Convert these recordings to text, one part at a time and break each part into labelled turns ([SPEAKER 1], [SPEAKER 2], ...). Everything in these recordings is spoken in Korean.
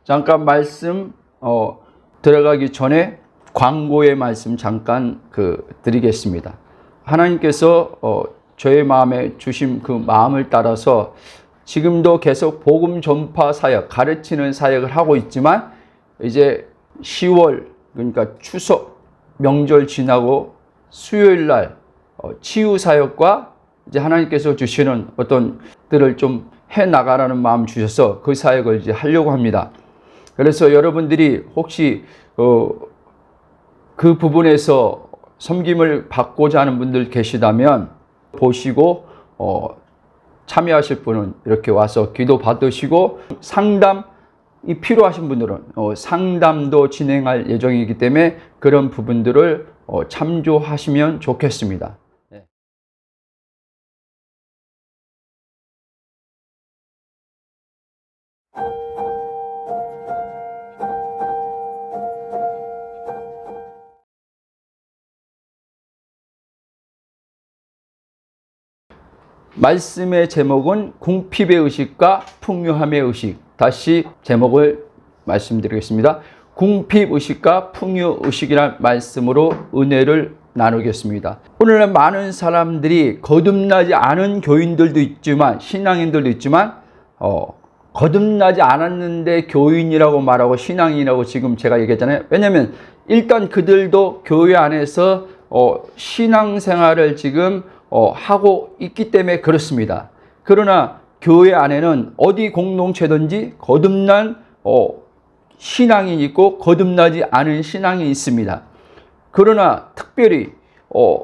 [SPEAKER 1] 잠깐 말씀 들어가기 전에 광고의 말씀 잠깐 드리겠습니다. 하나님께서 저의 마음에 주신 그 마음을 따라서 지금도 계속 복음 전파 사역, 가르치는 사역을 하고 있지만 이제 10월 그러니까 추석 명절 지나고 수요일 날 치유 사역과 이제 하나님께서 주시는 어떤 들을 좀 해 나가라는 마음 주셔서 그 사역을 이제 하려고 합니다. 그래서 여러분들이 혹시 그 부분에서 섬김을 받고자 하는 분들 계시다면 보시고 참여하실 분은 이렇게 와서 기도 받으시고 상담이 필요하신 분들은 상담도 진행할 예정이기 때문에 그런 부분들을 참조하시면 좋겠습니다. 말씀의 제목은 궁핍의 의식과 풍요함의 의식. 다시 제목을 말씀드리겠습니다. 궁핍 의식과 풍요 의식이라는 말씀으로 은혜를 나누겠습니다. 오늘날 많은 사람들이 거듭나지 않은 교인들도 있지만 신앙인들도 있지만 거듭나지 않았는데 교인이라고 말하고 신앙인이라고 지금 제가 얘기했잖아요. 왜냐하면 일단 그들도 교회 안에서 신앙생활을 지금 하고 있기 때문에 그렇습니다. 그러나 교회 안에는 어디 공동체든지 거듭난 신앙이 있고 거듭나지 않은 신앙이 있습니다. 그러나 특별히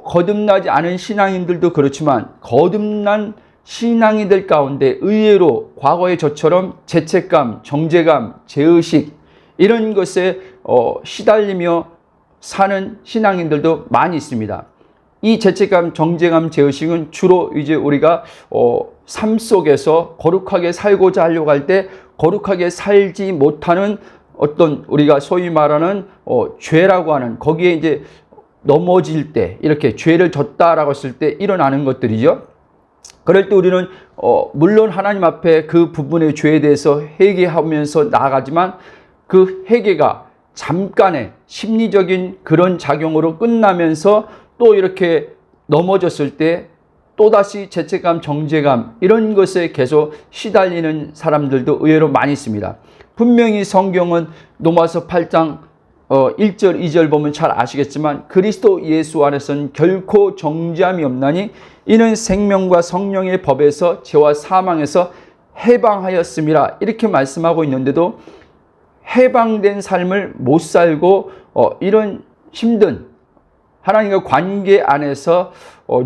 [SPEAKER 1] 거듭나지 않은 신앙인들도 그렇지만 거듭난 신앙인들 가운데 의외로 과거의 저처럼 죄책감, 정죄감, 죄의식 이런 것에 시달리며 사는 신앙인들도 많이 있습니다. 이 죄책감, 정죄감, 죄의식은 주로 이제 우리가 삶 속에서 거룩하게 살고자 하려고 할 때 거룩하게 살지 못하는 어떤 우리가 소위 말하는 죄라고 하는 거기에 이제 넘어질 때 이렇게 죄를 졌다라고 했을 때 일어나는 것들이죠. 그럴 때 우리는 물론 하나님 앞에 그 부분의 죄에 대해서 회개하면서 나아가지만 그 회개가 잠깐의 심리적인 그런 작용으로 끝나면서 또 이렇게 넘어졌을 때 또다시 죄책감, 정죄감 이런 것에 계속 시달리는 사람들도 의외로 많이 있습니다. 분명히 성경은 로마서 8장 1절, 2절 보면 잘 아시겠지만 그리스도 예수 안에서는 결코 정죄함이 없나니 이는 생명과 성령의 법에서 죄와 사망에서 해방하였음이라 이렇게 말씀하고 있는데도 해방된 삶을 못 살고 이런 힘든 하나님과 관계 안에서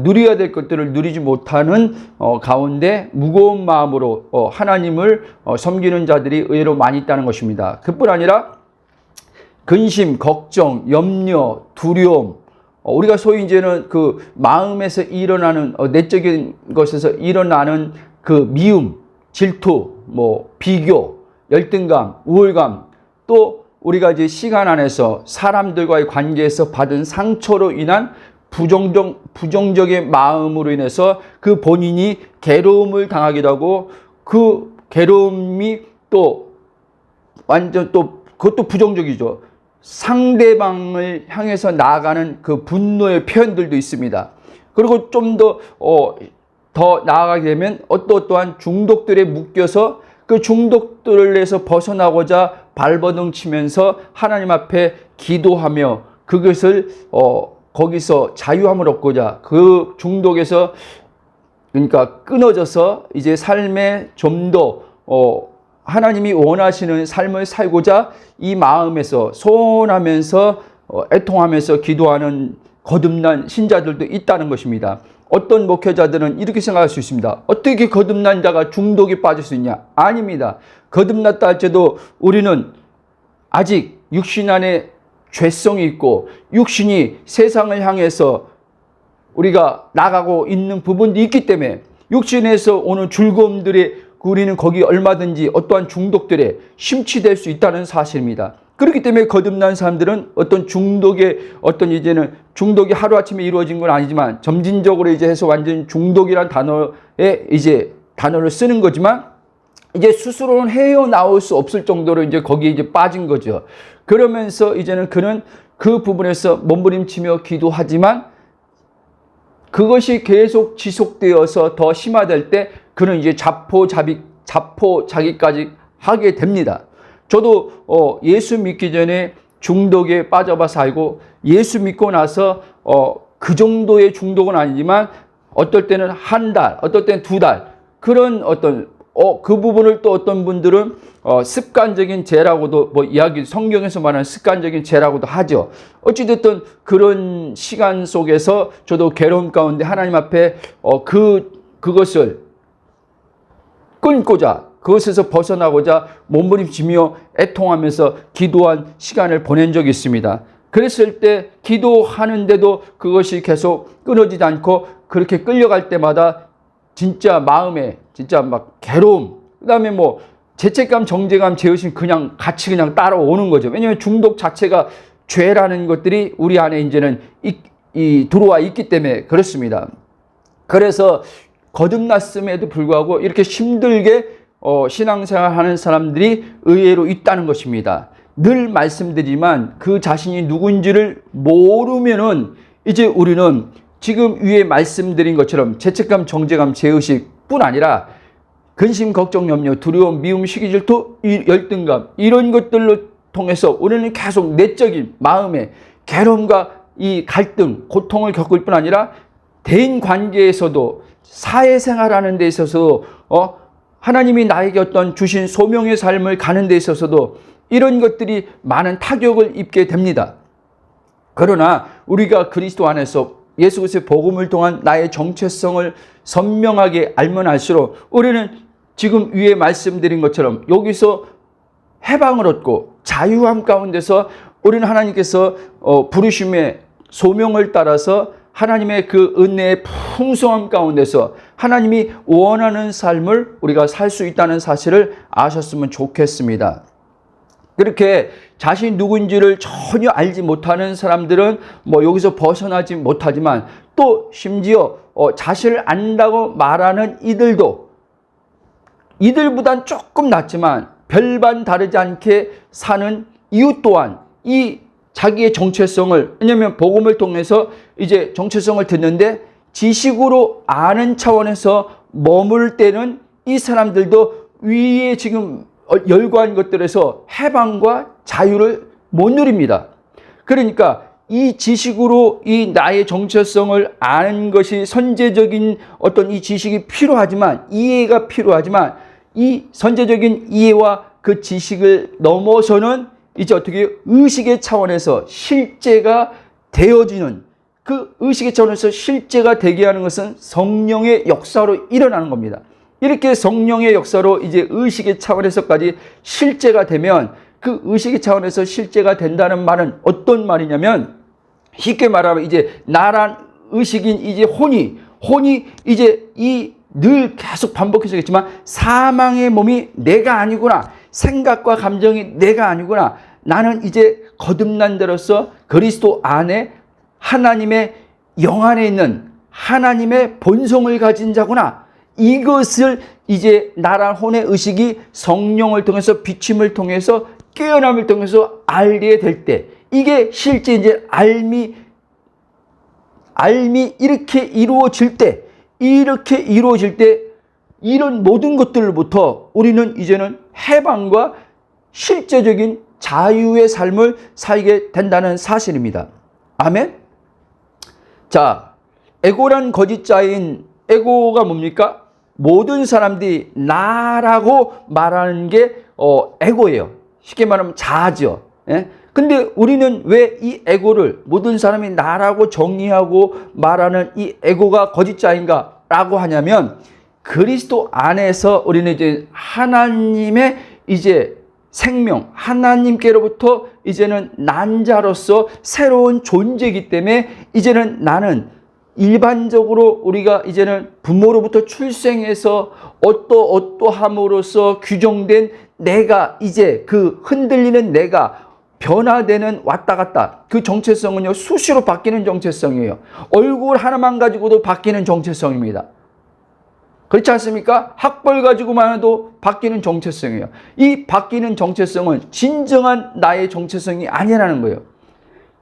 [SPEAKER 1] 누려야 될 것들을 누리지 못하는 가운데 무거운 마음으로 하나님을 섬기는 자들이 의외로 많이 있다는 것입니다. 그뿐 아니라 근심, 걱정, 염려, 두려움 우리가 소위 이제는 그 마음에서 일어나는 내적인 것에서 일어나는 그 미움, 질투, 비교, 열등감, 우월감 또 우리가 이제 시간 안에서 사람들과의 관계에서 받은 상처로 인한 부정적인 마음으로 인해서 그 본인이 괴로움을 당하기도 하고 그 괴로움이 또 완전 또 그것도 부정적이죠. 상대방을 향해서 나아가는 그 분노의 표현들도 있습니다. 그리고 좀 더 나아가게 되면 어떠한 중독들에 묶여서 그 중독들에서 벗어나고자 발버둥 치면서 하나님 앞에 기도하며 그것을 거기서 자유함을 얻고자 그 중독에서 그러니까 끊어져서 이제 삶에 좀 더 하나님이 원하시는 삶을 살고자 이 마음에서 소원하면서 애통하면서 기도하는 거듭난 신자들도 있다는 것입니다. 어떤 목회자들은 이렇게 생각할 수 있습니다. 어떻게 거듭난 자가 중독에 빠질 수 있냐? 아닙니다. 거듭났다 할지라도 우리는 아직 육신 안에 죄성이 있고 육신이 세상을 향해서 우리가 나가고 있는 부분도 있기 때문에 육신에서 오는 즐거움들에 우리는 거기 얼마든지 어떠한 중독들에 심취될 수 있다는 사실입니다. 그렇기 때문에 거듭난 사람들은 어떤 중독의 이제는 중독이 하루아침에 이루어진 건 아니지만 점진적으로 이제 해서 완전 중독이란 단어에 이제 단어를 쓰는 거지만 이제 스스로는 헤어나올 수 없을 정도로 이제 거기에 이제 빠진 거죠. 그러면서 이제는 그는 그 부분에서 몸부림치며 기도하지만 그것이 계속 지속되어서 더 심화될 때 그는 이제 자포자기까지 하게 됩니다. 저도 예수 믿기 전에 중독에 빠져봐 살고 예수 믿고 나서 그 정도의 중독은 아니지만 어떨 때는 한 달, 어떨 때는 두 달 그런 어떤 그 부분을 또 어떤 분들은 습관적인 죄라고도 뭐 이야기 성경에서 말하는 습관적인 죄라고도 하죠. 어찌됐든 그런 시간 속에서 저도 괴로움 가운데 하나님 앞에 그것을 끊고자 그것에서 벗어나고자 몸부림치며 애통하면서 기도한 시간을 보낸 적이 있습니다. 그랬을 때 기도하는데도 그것이 계속 끊어지지 않고 그렇게 끌려갈 때마다 진짜 마음에 진짜 막 괴로움, 그다음에 뭐 죄책감, 정죄감, 죄의식 그냥 같이 그냥 따라오는 거죠. 왜냐하면 중독 자체가 죄라는 것들이 우리 안에 이제는 들어와 있기 때문에 그렇습니다. 그래서 거듭났음에도 불구하고 이렇게 힘들게 신앙생활 하는 사람들이 의외로 있다는 것입니다. 늘 말씀드리지만 그 자신이 누군지를 모르면은 이제 우리는 지금 위에 말씀드린 것처럼 죄책감, 정죄감, 죄의식 뿐 아니라 근심, 걱정, 염려, 두려움, 미움, 시기, 질투, 열등감 이런 것들로 통해서 우리는 계속 내적인 마음의 괴로움과 이 갈등, 고통을 겪을 뿐 아니라 대인 관계에서도 사회생활하는 데 있어서 하나님이 나에게 어떤 주신 소명의 삶을 가는 데 있어서도 이런 것들이 많은 타격을 입게 됩니다. 그러나 우리가 그리스도 안에서 예수 그리스도의 복음을 통한 나의 정체성을 선명하게 알면 알수록 우리는 지금 위에 말씀드린 것처럼 여기서 해방을 얻고 자유함 가운데서 우리는 하나님께서 부르심의 소명을 따라서 하나님의 그 은혜의 풍성함 가운데서 하나님이 원하는 삶을 우리가 살 수 있다는 사실을 아셨으면 좋겠습니다. 그렇게 자신이 누구인지를 전혀 알지 못하는 사람들은 뭐 여기서 벗어나지 못하지만 또 심지어 자신을 안다고 말하는 이들보단 조금 낫지만 별반 다르지 않게 사는 이유 또한 이 자기의 정체성을, 왜냐하면 복음을 통해서 이제 정체성을 듣는데 지식으로 아는 차원에서 머물 때는 이 사람들도 위에 지금 열거한 것들에서 해방과 자유를 못 누립니다. 그러니까 이 지식으로 이 나의 정체성을 아는 것이 선제적인 어떤 이 지식이 필요하지만, 이해가 필요하지만 이 선제적인 이해와 그 지식을 넘어서는 이제 어떻게 의식의 차원에서 실제가 되어지는, 그 의식의 차원에서 실제가 되게 하는 것은 성령의 역사로 일어나는 겁니다. 이렇게 성령의 역사로 이제 의식의 차원에서까지 실제가 되면, 그 의식의 차원에서 실제가 된다는 말은 어떤 말이냐면, 쉽게 말하면 이제 나란 의식인 이제 혼이 이제 이 늘 계속 반복해서 했지만 사망의 몸이 내가 아니구나, 생각과 감정이 내가 아니구나, 나는 이제 거듭난 자로서 그리스도 안에 하나님의 영 안에 있는 하나님의 본성을 가진 자구나, 이것을 이제 나란 혼의 의식이 성령을 통해서, 비침을 통해서, 깨어남을 통해서 알게 될 때, 이게 실제 이제 알미 이렇게 이루어질 때, 이런 모든 것들로부터 우리는 이제는 해방과 실제적인 자유의 삶을 살게 된다는 사실입니다. 아멘. 자, 에고란 거짓자인, 에고가 뭡니까? 모든 사람들이 나라고 말하는 게 에고예요. 쉽게 말하면 자아죠. 예? 근데 우리는 왜 이 에고를, 모든 사람이 나라고 정의하고 말하는 이 에고가 거짓자인가 라고 하냐면, 그리스도 안에서 우리는 이제 하나님의 이제 생명, 하나님께로부터 이제는 난 자로서 새로운 존재이기 때문에, 이제는 나는 일반적으로 우리가 이제는 부모로부터 출생해서 어떠함으로써 규정된 내가, 이제 그 흔들리는 내가 변화되는 왔다 갔다, 그 정체성은요 수시로 바뀌는 정체성이에요. 얼굴 하나만 가지고도 바뀌는 정체성입니다. 그렇지 않습니까? 학벌 가지고만 해도 바뀌는 정체성이에요. 이 바뀌는 정체성은 진정한 나의 정체성이 아니라는 거예요.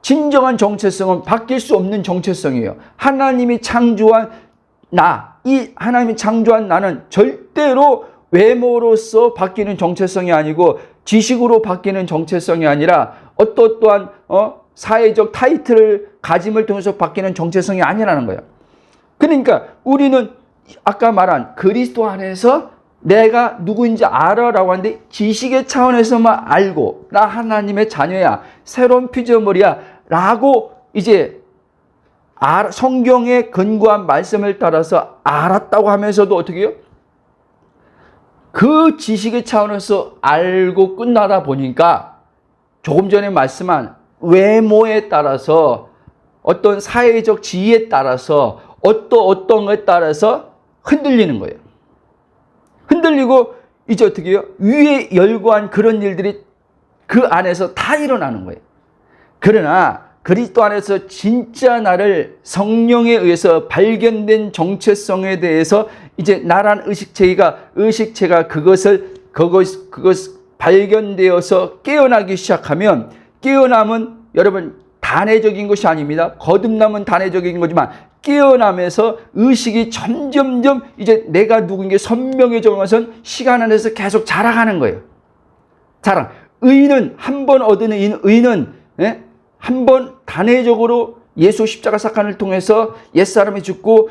[SPEAKER 1] 진정한 정체성은 바뀔 수 없는 정체성이에요. 하나님이 창조한 이 하나님이 창조한 나는 절대로 외모로서 바뀌는 정체성이 아니고 지식으로 바뀌는 정체성이 아니라 어떠한 사회적 타이틀을 가짐을 통해서 바뀌는 정체성이 아니라는 거예요. 그러니까 우리는 아까 말한 그리스도 안에서 내가 누구인지 알아라고 하는데 지식의 차원에서만 알고 나 하나님의 자녀야, 새로운 피조물이야 라고 이제 성경에 근거한 말씀을 따라서 알았다고 하면서도 어떻게 해요? 그 지식의 차원에서 알고 끝나다 보니까 조금 전에 말씀한 외모에 따라서 어떤 사회적 지위에 따라서 어떤 것에 따라서 흔들리는 거예요. 흔들리고 이제 어떻게 해요? 위에 열거한 그런 일들이 그 안에서 다 일어나는 거예요. 그러나 그리스도 안에서 진짜 나를 성령에 의해서 발견된 정체성에 대해서 이제 나란 의식체가 그것을 발견되어서 깨어나기 시작하면, 깨어남은 여러분 단회적인 것이 아닙니다. 거듭남은 단회적인 거지만 깨어나면서 의식이 점점점 이제 내가 누구인 게 선명해져 가서 시간 안에서 계속 자라가는 거예요. 의는 한 번 얻은 의는 한 번 단회적으로 예수 십자가 사건을 통해서 옛사람이 죽고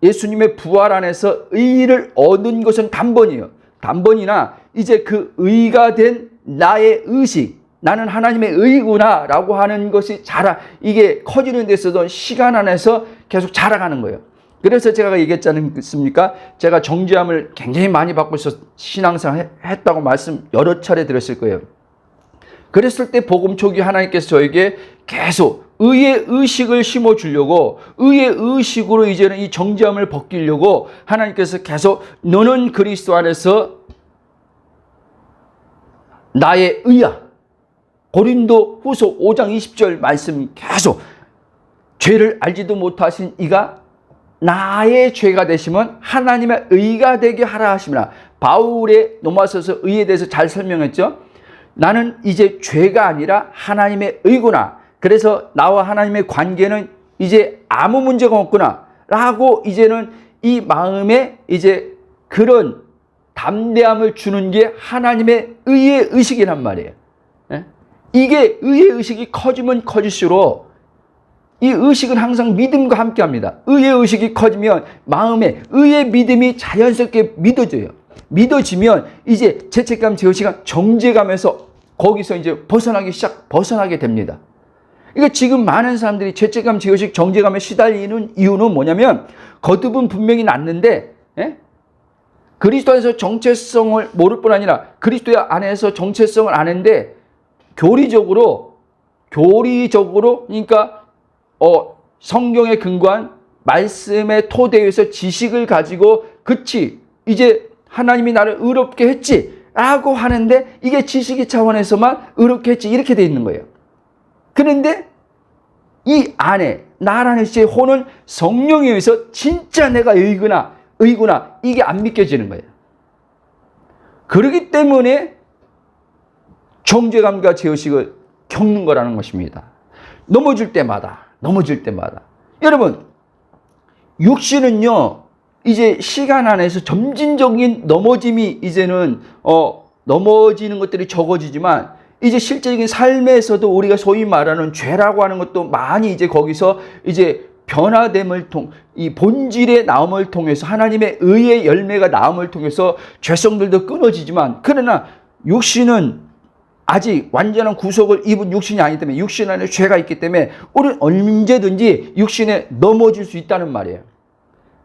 [SPEAKER 1] 예수님의 부활 안에서 의를 얻은 것은 단번이에요. 단번이나 이제 그 의가 된 나의 의식, 나는 하나님의 의구나 라고 하는 것이 이게 커지는 데 있어서 시간 안에서 계속 자라가는 거예요. 그래서 제가 얘기했지 않습니까? 제가 정죄함을 굉장히 많이 받고 있어서 신앙생활 했다고 말씀 여러 차례 드렸을 거예요. 그랬을 때 복음 초기 하나님께서 저에게 계속 의의 의식을 심어주려고, 의의 의식으로 이제는 이 정죄함을 벗기려고 하나님께서 계속 너는 그리스도 안에서 나의 의야. 고린도 후서 5장 20절 말씀 계속 죄를 알지도 못하신 이가 나의 죄가 되시면 하나님의 의가 되게 하라 하시니라. 바울의 로마서서 의에 대해서 잘 설명했죠. 나는 이제 죄가 아니라 하나님의 의구나. 그래서 나와 하나님의 관계는 이제 아무 문제가 없구나 라고 이제는 이 마음에 이제 그런 담대함을 주는 게 하나님의 의의 의식이란 말이에요. 이게 의의 의식이 커지면 커질수록 이 의식은 항상 믿음과 함께 합니다. 의의 의식이 커지면 마음에 의의 믿음이 자연스럽게 믿어지면 이제 죄책감, 죄의식이 정죄감에서 거기서 이제 벗어나게 됩니다. 그러니까 지금 많은 사람들이 죄책감, 죄의식, 정죄감에 시달리는 이유는 뭐냐면 거듭은 분명히 났는데 그리스도 안에서 정체성을 모를 뿐 아니라 그리스도 안에서 정체성을 아는데 교리적으로 그러니까 성경에 근거한 말씀의 토대에서 지식을 가지고 그치 이제 하나님이 나를 의롭게 했지 라고 하는데 이게 지식의 차원에서만 의롭게 했지 이렇게 돼 있는 거예요. 그런데 이 안에 나라는 제 혼은 성령에 의해서 진짜 내가 의구나 이게 안 믿겨지는 거예요. 그렇기 때문에 정죄감과 죄의식을 겪는 거라는 것입니다. 넘어질 때마다 여러분 육신은요 이제 시간 안에서 점진적인 넘어짐이 이제는 넘어지는 것들이 적어지지만 이제 실제적인 삶에서도 우리가 소위 말하는 죄라고 하는 것도 많이 이제 거기서 이제 변화됨을 이 본질의 나옴을 통해서 하나님의 의의 열매가 나옴을 통해서 죄성들도 끊어지지만 그러나 육신은 아직 완전한 구속을 입은 육신이 아니기 때문에 육신 안에 죄가 있기 때문에 우리는 언제든지 육신에 넘어질 수 있다는 말이에요.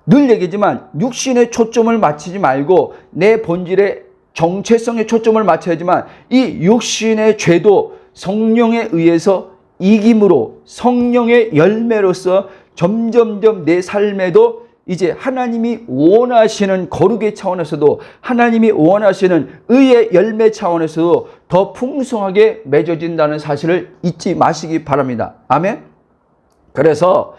[SPEAKER 1] 늘 얘기지만 육신에 초점을 맞추지 말고 내 본질의 정체성에 초점을 맞춰야지만 이 육신의 죄도 성령에 의해서 이김으로 성령의 열매로서 점점점 내 삶에도 이제 하나님이 원하시는 거룩의 차원에서도 하나님이 원하시는 의의 열매 차원에서도 더 풍성하게 맺어진다는 사실을 잊지 마시기 바랍니다. 아멘. 그래서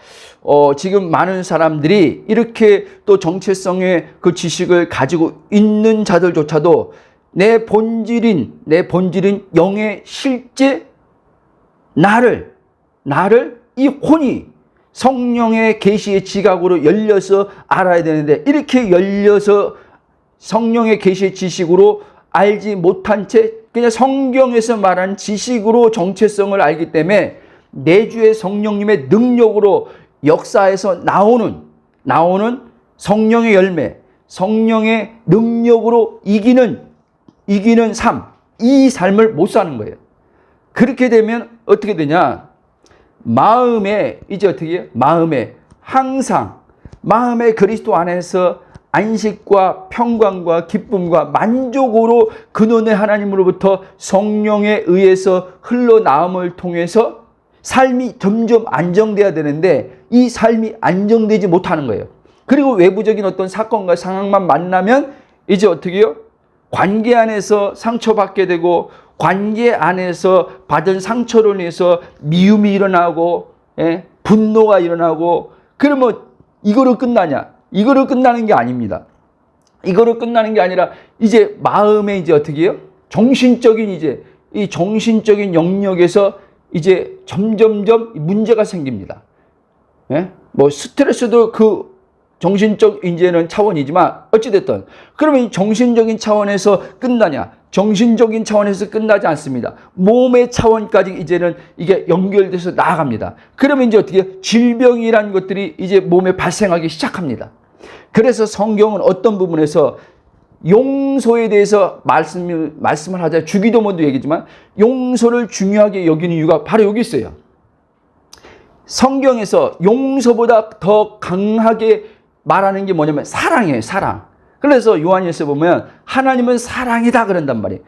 [SPEAKER 1] 지금 많은 사람들이 이렇게 또 정체성의 그 지식을 가지고 있는 자들조차도 내 본질인 영의 실제 나를 이 혼이 성령의 계시의 지각으로 열려서 알아야 되는데, 이렇게 열려서 성령의 계시의 지식으로 알지 못한 채 그냥 성경에서 말한 지식으로 정체성을 알기 때문에 내주의 성령님의 능력으로 역사에서 나오는 성령의 열매, 성령의 능력으로 이기는 삶, 이 삶을 못 사는 거예요. 그렇게 되면 어떻게 되냐? 마음에 항상 마음에 그리스도 안에서 안식과 평강과 기쁨과 만족으로 근원의 하나님으로부터 성령에 의해서 흘러나옴을 통해서 삶이 점점 안정돼야 되는데, 이 삶이 안정되지 못하는 거예요. 그리고 외부적인 어떤 사건과 상황만 만나면 이제 어떻게 해요? 관계 안에서 상처받게 되고, 관계 안에서 받은 상처로 인해서 미움이 일어나고, 분노가 일어나고, 그러면 이거로 끝나냐? 이거로 끝나는 게 아닙니다. 이거로 끝나는 게 아니라 이제 마음에 이제 어떻게 해요? 이 정신적인 영역에서 이제 점점점 문제가 생깁니다. 뭐 스트레스도 그 정신적 이제는 차원이지만 어찌됐든, 그러면 이 정신적인 차원에서 끝나냐? 정신적인 차원에서 끝나지 않습니다. 몸의 차원까지 이제는 이게 연결돼서 나아갑니다. 그러면 이제 어떻게 질병이라는 것들이 이제 몸에 발생하기 시작합니다. 그래서 성경은 어떤 부분에서 용서에 대해서 말씀을 하자, 주기도문도 얘기지만 용서를 중요하게 여기는 이유가 바로 여기 있어요. 성경에서 용서보다 더 강하게 말하는 게 뭐냐면 사랑이에요, 사랑. 그래서 요한일서 보면 하나님은 사랑이다 그런단 말이에요.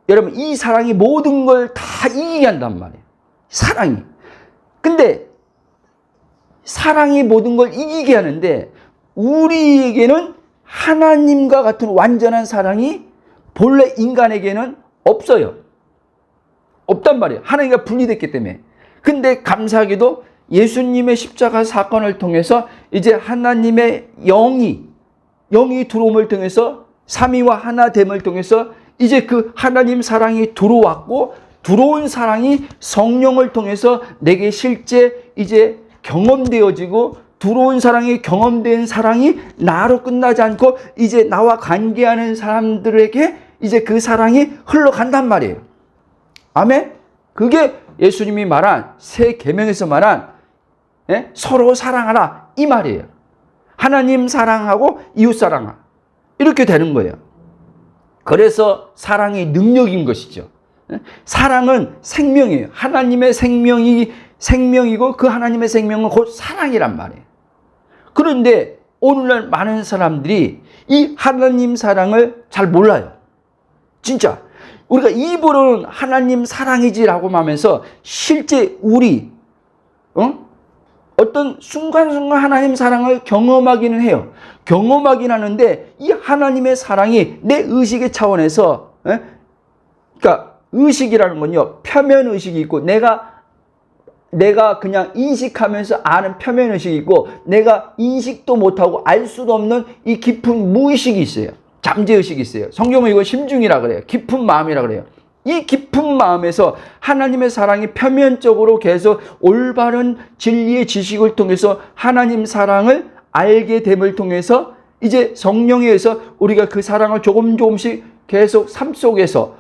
[SPEAKER 1] 여러분, 이 사랑이 모든 걸 다 이기게 한단 말이에요. 사랑이. 근데 사랑이 모든 걸 이기게 하는데, 우리에게는 하나님과 같은 완전한 사랑이 본래 인간에게는 없어요. 없단 말이에요. 하나님과 분리됐기 때문에. 근데 감사하게도 예수님의 십자가 사건을 통해서 이제 하나님의 영이 들어옴을 통해서, 삼위와 하나됨을 통해서 이제 그 하나님 사랑이 들어왔고, 들어온 사랑이 성령을 통해서 내게 실제 이제 경험되어지고, 들어온 사랑이 경험된 사랑이 나로 끝나지 않고 이제 나와 관계하는 사람들에게 이제 그 사랑이 흘러간단 말이에요. 아멘? 그게 예수님이 말한 새 계명에서 말한 서로 사랑하라 이 말이에요. 하나님 사랑하고 이웃 사랑하라, 이렇게 되는 거예요. 그래서 사랑이 능력인 것이죠. 사랑은 생명이에요. 하나님의 생명이고 그 하나님의 생명은 곧 사랑이란 말이에요. 그런데 오늘날 많은 사람들이 이 하나님 사랑을 잘 몰라요. 진짜 우리가 입으로는 하나님 사랑이지라고 하면서 실제 우리 어떤 순간순간 하나님 사랑을 경험하기는 해요. 경험하긴 하는데 이 하나님의 사랑이 내 의식의 차원에서, 그러니까 의식이라는 건요, 표면 의식이 있고 내가 그냥 인식하면서 아는 표면 의식이 있고, 내가 인식도 못하고 알 수도 없는 이 깊은 무의식이 있어요. 잠재 의식이 있어요. 성경은 이걸 심중이라 그래요. 깊은 마음이라 그래요. 이 깊은 마음에서 하나님의 사랑이 표면적으로 계속 올바른 진리의 지식을 통해서 하나님 사랑을 알게 됨을 통해서 이제 성령에 의해서 우리가 그 사랑을 조금씩 계속 삶 속에서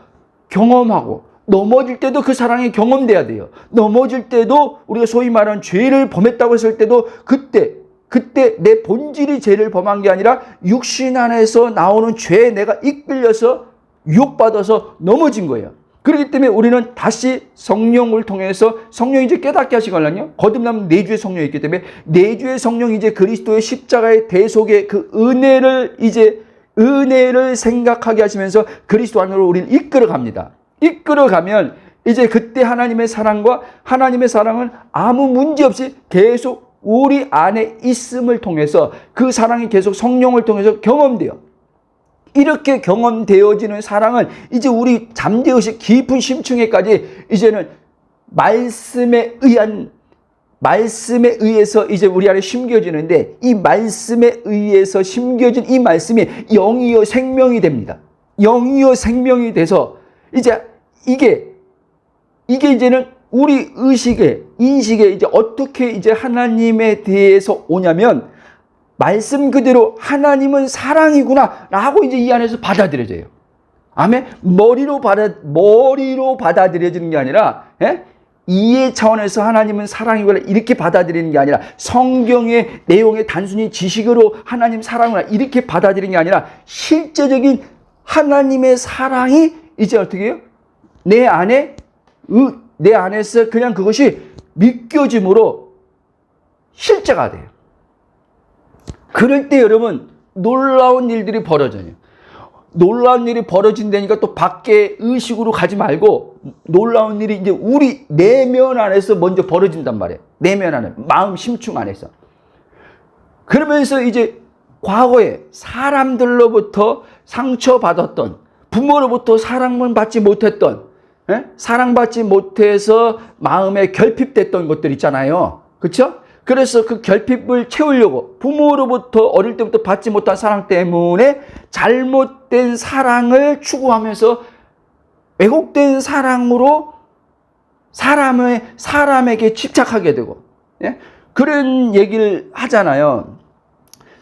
[SPEAKER 1] 경험하고, 넘어질 때도 그 사랑이 경험돼야 돼요. 넘어질 때도 우리가 소위 말하는 죄를 범했다고 했을 때도 그때 내 본질이 죄를 범한 게 아니라 육신 안에서 나오는 죄에 내가 이끌려서 유혹받아서 넘어진 거예요. 그렇기 때문에 우리는 다시 성령을 통해서, 성령이 이제 깨닫게 하시거든요. 거듭나면 내주의 성령이 있기 때문에 내주의 성령이 이제 그리스도의 십자가의 대속의 그 은혜를 생각하게 하시면서 그리스도 안으로 우리를 이끌어갑니다. 이끌어가면 이제 그때 하나님의 사랑과 하나님의 사랑은 아무 문제 없이 계속 우리 안에 있음을 통해서 그 사랑이 계속 성령을 통해서 경험돼요. 이렇게 경험되어지는 사랑은 이제 우리 잠재의식 깊은 심층에까지 이제는 말씀에 의해서 이제 우리 안에 심겨지는데, 이 말씀에 의해서 심겨진 이 말씀이 영이요 생명이 됩니다. 영이요 생명이 돼서 이제 이게 이제는 우리 인식에 이제 어떻게 이제 하나님에 대해서 오냐면, 말씀 그대로 하나님은 사랑이구나 라고 이제 이 안에서 받아들여져요. 아멘. 머리로 받아들여지는 게 아니라, 이해 차원에서 하나님은 사랑이구나 이렇게 받아들이는 게 아니라, 성경의 내용에 단순히 지식으로 하나님 사랑이구나 이렇게 받아들이는 게 아니라, 실제적인 하나님의 사랑이 이제 어떻게 해요? 내 안에서 그냥 그것이 믿겨짐으로 실제가 돼요. 그럴 때 여러분, 놀라운 일들이 벌어져요. 놀라운 일이 벌어진다니까 또 밖에 의식으로 가지 말고, 놀라운 일이 이제 우리 내면 안에서 먼저 벌어진단 말이에요. 내면 안에, 마음 심층 안에서. 그러면서 이제 과거에 사람들로부터 상처받았던, 부모로부터 사랑만 받지 못했던, 사랑받지 못해서 마음에 결핍됐던 것들 있잖아요. 그렇죠? 그래서 그 결핍을 채우려고 부모로부터 어릴 때부터 받지 못한 사랑 때문에 잘못된 사랑을 추구하면서 왜곡된 사랑으로 사람에게 집착하게 되고, 그런 얘기를 하잖아요.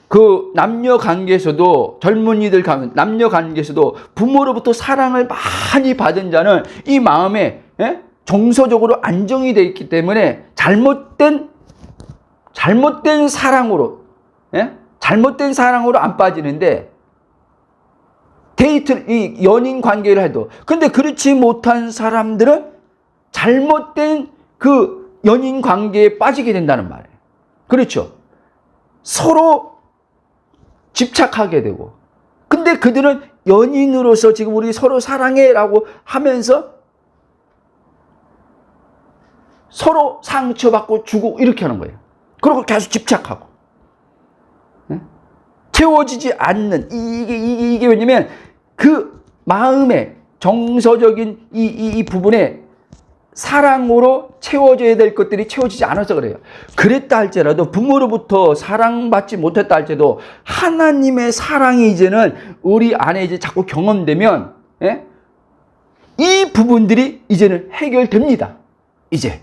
[SPEAKER 1] 그 남녀 관계에서도, 젊은이들 가면 남녀 관계에서도 부모로부터 사랑을 많이 받은 자는 이 마음에 정서적으로 안정이 되어 있기 때문에 잘못된 사랑으로 안 빠지는데, 이 연인 관계를 해도, 근데 그렇지 못한 사람들은 잘못된 그 연인 관계에 빠지게 된다는 말이에요. 그렇죠? 서로 집착하게 되고, 근데 그들은 연인으로서 지금 우리 서로 사랑해라고 하면서 서로 상처받고 주고 이렇게 하는 거예요. 그리고 계속 집착하고, 채워지지 않는, 이게 왜냐면 그 마음의 정서적인 이 부분에 사랑으로 채워져야 될 것들이 채워지지 않아서 그래요. 그랬다 할지라도, 부모로부터 사랑받지 못했다 할지라도 하나님의 사랑이 이제는 우리 안에 이제 자꾸 경험되면, 이 부분들이 이제는 해결됩니다. 이제.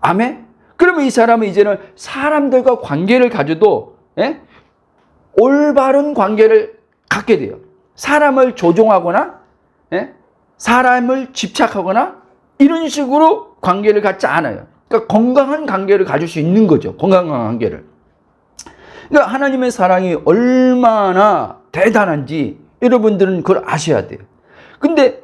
[SPEAKER 1] 아멘? 그러면 이 사람은 이제는 사람들과 관계를 가져도 올바른 관계를 갖게 돼요. 사람을 조종하거나 사람을 집착하거나 이런 식으로 관계를 갖지 않아요. 그러니까 건강한 관계를 가질 수 있는 거죠. 건강한 관계를. 그러니까 하나님의 사랑이 얼마나 대단한지 여러분들은 그걸 아셔야 돼요. 근데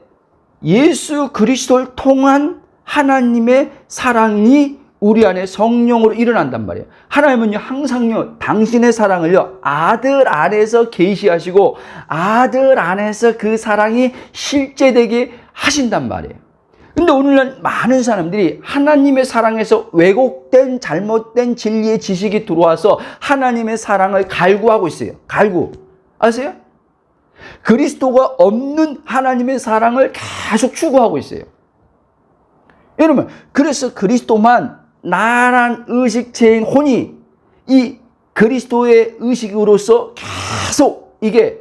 [SPEAKER 1] 예수 그리스도를 통한 하나님의 사랑이 우리 안에 성령으로 일어난단 말이에요. 하나님은요, 항상요, 당신의 사랑을요, 아들 안에서 계시하시고 아들 안에서 그 사랑이 실제되게 하신단 말이에요. 근데 오늘날 많은 사람들이 하나님의 사랑에서 왜곡된 잘못된 진리의 지식이 들어와서 하나님의 사랑을 갈구하고 있어요. 갈구. 아세요? 그리스도가 없는 하나님의 사랑을 계속 추구하고 있어요. 여러분, 그래서 그리스도만 나란 의식체인 혼이 이 그리스도의 의식으로서 계속 이게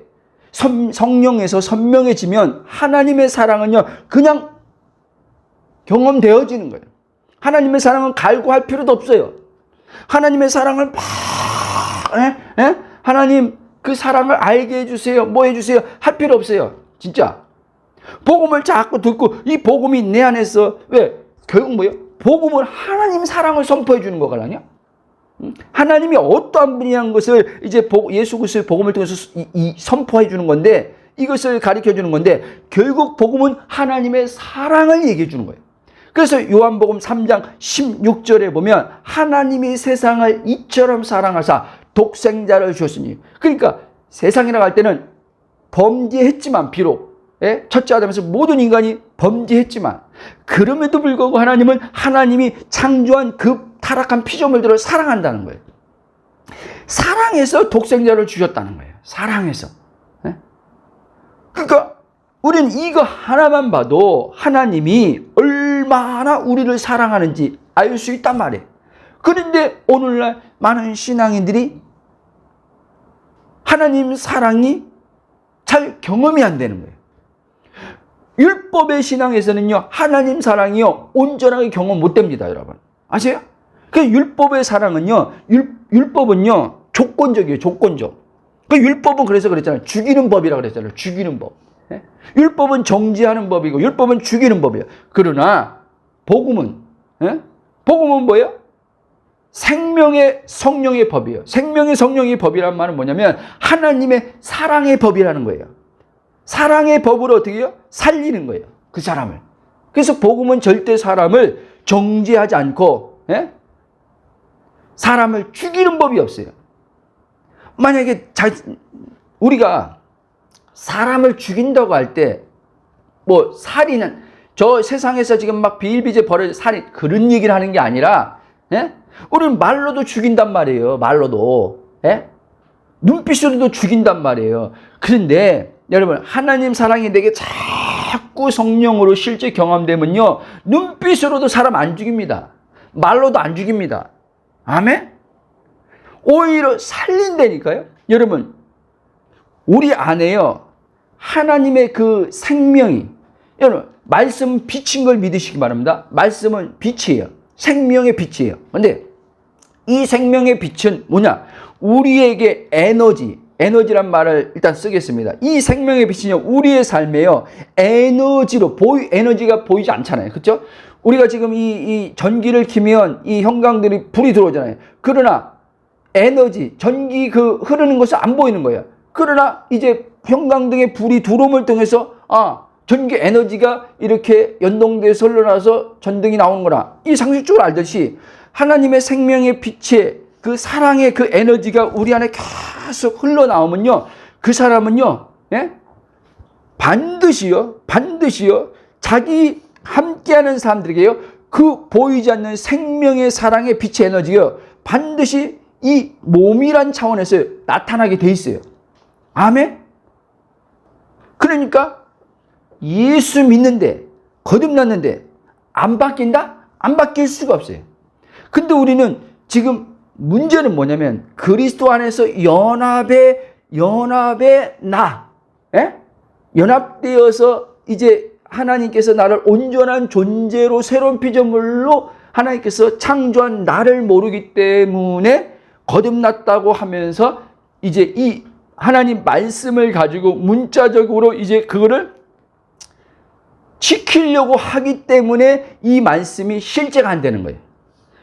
[SPEAKER 1] 성령에서 선명해지면 하나님의 사랑은요, 그냥 경험되어지는 거예요. 하나님의 사랑은 갈구할 필요도 없어요. 하나님의 사랑을 하나님 그 사랑을 알게 해주세요, 뭐 해주세요 할 필요 없어요. 진짜 복음을 자꾸 듣고 이 복음이 내 안에서, 왜? 결국 뭐예요? 복음은 하나님 사랑을 선포해 주는 거거든요. 하나님이 어떠한 분이라는 것을 이제 예수 그리스도의 복음을 통해서 선포해 주는 건데, 이것을 가르쳐 주는 건데, 결국 복음은 하나님의 사랑을 얘기해 주는 거예요. 그래서 요한복음 3장 16절에 보면 하나님이 세상을 이처럼 사랑하사 독생자를 주셨으니, 그러니까 세상이라고 할 때는 범죄했지만, 비록 첫째 아담에서 모든 인간이 범죄했지만, 그럼에도 불구하고 하나님은 하나님이 창조한 그 타락한 피조물들을 사랑한다는 거예요. 사랑해서 독생자를 주셨다는 거예요. 사랑해서. 그러니까 우리는 이거 하나만 봐도 하나님이 얼마나 얼마나 우리를 사랑하는지 알 수 있단 말이에요. 그런데 오늘날 많은 신앙인들이 하나님 사랑이 잘 경험이 안 되는 거예요. 율법의 신앙에서는요, 하나님 사랑이요, 온전하게 경험 못 됩니다, 여러분. 아세요? 그 율법의 사랑은요, 율법은요, 조건적이에요, 조건적. 그 율법은 그래서 그랬잖아요. 죽이는 법이라고 그랬잖아요. 죽이는 법. 예? 율법은 정죄하는 법이고, 율법은 죽이는 법이에요. 그러나, 복음은, 예? 복음은 뭐예요? 생명의 성령의 법이에요. 생명의 성령의 법이란 말은 뭐냐면, 하나님의 사랑의 법이라는 거예요. 사랑의 법으로 어떻게 해요? 살리는 거예요. 그 사람을. 그래서 복음은 절대 사람을 정죄하지 않고, 예? 사람을 죽이는 법이 없어요. 만약에 우리가 사람을 죽인다고 할 때, 뭐, 살인은, 저 세상에서 지금 막 비일비재 벌어진 살인, 그런 얘기를 하는 게 아니라, 예? 우리는 말로도 죽인단 말이에요. 말로도. 예? 눈빛으로도 죽인단 말이에요. 그런데, 여러분, 하나님 사랑이 내게 자꾸 성령으로 실제 경험되면요, 눈빛으로도 사람 안 죽입니다. 말로도 안 죽입니다. 아멘? 오히려 살린다니까요. 여러분, 우리 안에요, 하나님의 그 생명이, 여러분, 말씀은 빛인 걸 믿으시기 바랍니다. 말씀은 빛이에요. 생명의 빛이에요. 근데 이 생명의 빛은 뭐냐? 우리에게 에너지란 말을 일단 쓰겠습니다. 이 생명의 빛은요, 우리의 삶에요, 에너지가 보이지 않잖아요. 그렇죠? 우리가 지금 이 전기를 켜면 이 형광들이 불이 들어오잖아요. 그러나 에너지, 전기 흐르는 것은 안 보이는 거예요. 그러나 이제 형광등에 불이 들어옴을 통해서 전기 에너지가 이렇게 연동돼서 흘러나서 전등이 나오는 거라. 이 상식적으로 알듯이 하나님의 생명의 빛의 그 사랑의 그 에너지가 우리 안에 계속 흘러나오면요, 그 사람은요, 예? 반드시요, 자기 함께하는 사람들에게요, 그 보이지 않는 생명의 사랑의 빛의 에너지요, 반드시 이 몸이란 차원에서 나타나게 돼 있어요. 아멘? 그러니까 예수 믿는데, 거듭났는데 안 바뀐다? 안 바뀔 수가 없어요. 근데 우리는 지금 문제는 뭐냐면, 그리스도 안에서 연합되어서 이제 하나님께서 나를 온전한 존재로 새로운 피조물로 하나님께서 창조한 나를 모르기 때문에 거듭났다고 하면서 이제 이 하나님 말씀을 가지고 문자적으로 이제 그거를 지키려고 하기 때문에 이 말씀이 실제가 안 되는 거예요.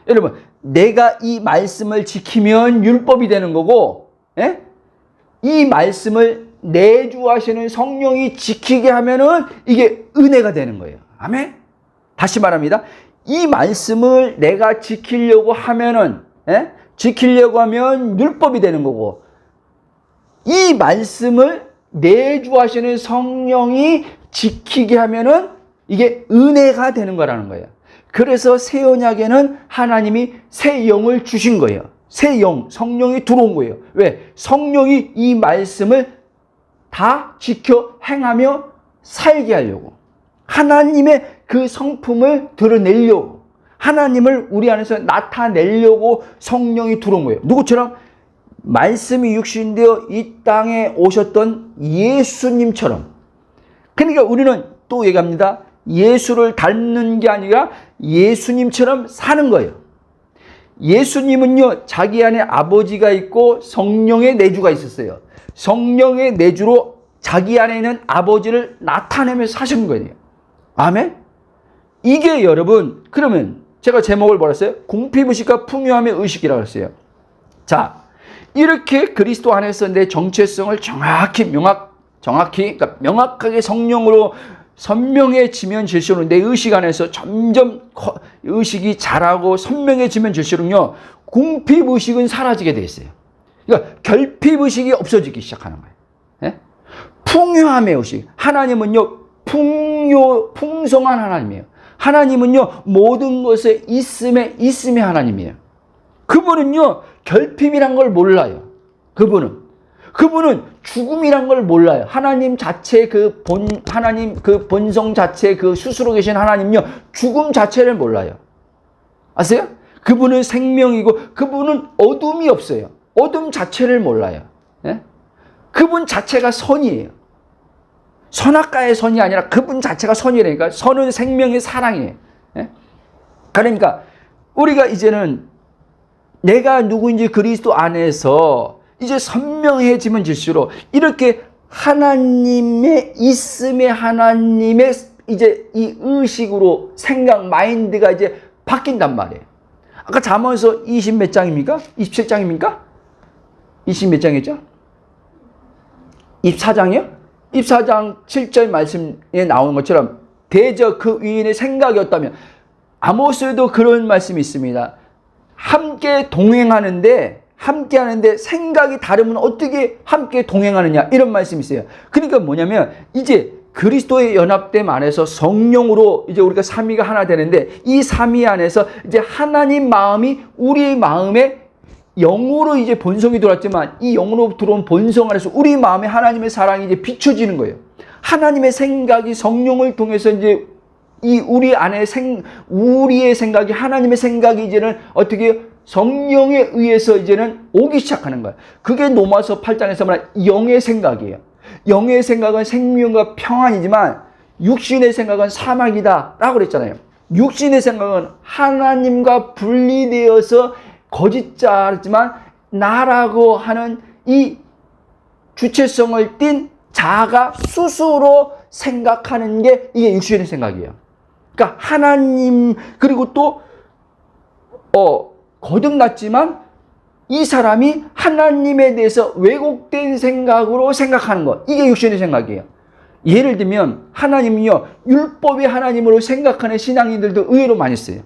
[SPEAKER 1] 여러분, 내가 이 말씀을 지키면 율법이 되는 거고, 예? 이 말씀을 내주하시는 성령이 지키게 하면은 이게 은혜가 되는 거예요. 아멘? 다시 말합니다. 이 말씀을 내가 지키려고 하면은, 예? 지키려고 하면 율법이 되는 거고, 이 말씀을 내주하시는 성령이 지키게 하면은 이게 은혜가 되는 거라는 거예요. 그래서 새 언약에는 하나님이 새 영을 주신 거예요. 새 영, 성령이 들어온 거예요. 왜? 성령이 이 말씀을 다 지켜 행하며 살게 하려고, 하나님의 그 성품을 드러내려고, 하나님을 우리 안에서 나타내려고 성령이 들어온 거예요. 누구처럼? 말씀이 육신되어 이 땅에 오셨던 예수님처럼. 그러니까 우리는 또 얘기합니다. 예수를 닮는 게 아니라 예수님처럼 사는 거예요. 예수님은요, 자기 안에 아버지가 있고 성령의 내주가 있었어요. 성령의 내주로 자기 안에 있는 아버지를 나타내면서 사신 거예요. 아멘? 이게 여러분, 그러면 제가 제목을 뭐라 했어요? 궁핍의식과 풍요함의 의식이라고 했어요. 자, 이렇게 그리스도 안에서 내 정체성을 그러니까 명확하게 성령으로 선명해지면 질수록, 내 의식 안에서 점점 의식이 자라고 선명해지면 질수록요, 궁핍의식은 사라지게 돼 있어요. 그러니까 결핍의식이 없어지기 시작하는 거예요. 예? 풍요함의 의식. 하나님은요, 풍성한 하나님이에요. 하나님은요, 모든 것에 있음의 하나님이에요. 그분은요, 결핍이란 걸 몰라요. 그분은. 그분은 죽음이란 걸 몰라요. 하나님 자체 하나님 그 본성 자체 그 스스로 계신 하나님요. 죽음 자체를 몰라요. 아세요? 그분은 생명이고 그분은 어둠이 없어요. 어둠 자체를 몰라요. 예? 그분 자체가 선이에요. 선악과의 선이 아니라 그분 자체가 선이라니까. 선은 생명의 사랑이에요. 예? 그러니까 우리가 이제는 내가 누구인지 그리스도 안에서 이제 선명해지면 질수록 이렇게 하나님의 있음의 하나님의 이제 이 의식으로 생각 마인드가 이제 바뀐단 말이에요. 아까 잠언서 20 몇 장입니까? 27장입니까? 20 몇 장이죠? 24장이요? 24장 7절 말씀에 나오는 것처럼 대저 그 위인의 생각이었다면 아모스에도 그런 말씀이 있습니다. 함께 동행하는데 생각이 다르면 어떻게 함께 동행하느냐 이런 말씀이 있어요. 그러니까 뭐냐면 이제 그리스도의 연합됨 안에서 성령으로 이제 우리가 삼위가 하나 되는데 이 삼위 안에서 이제 하나님 마음이 우리 마음에 영으로 이제 본성이 들어왔지만 이 영으로 들어온 본성 안에서 우리 마음에 하나님의 사랑이 이제 비춰지는 거예요. 하나님의 생각이 성령을 통해서 이제 이 우리 안에 우리의 생각이 하나님의 생각이 이제는 어떻게 성령에 의해서 이제는 오기 시작하는 거예요. 그게 로마서 8장에서 말하는 영의 생각이에요. 영의 생각은 생명과 평안이지만 육신의 생각은 사망이다 라고 그랬잖아요. 육신의 생각은 하나님과 분리되어서 거짓자지만 나라고 하는 이 주체성을 띤 자아가 스스로 생각하는 게 이게 육신의 생각이에요. 그러니까 하나님 그리고 또 거듭났지만 이 사람이 하나님에 대해서 왜곡된 생각으로 생각하는 것. 이게 육신의 생각이에요. 예를 들면 하나님이요. 율법의 하나님으로 생각하는 신앙인들도 의외로 많이 있어요.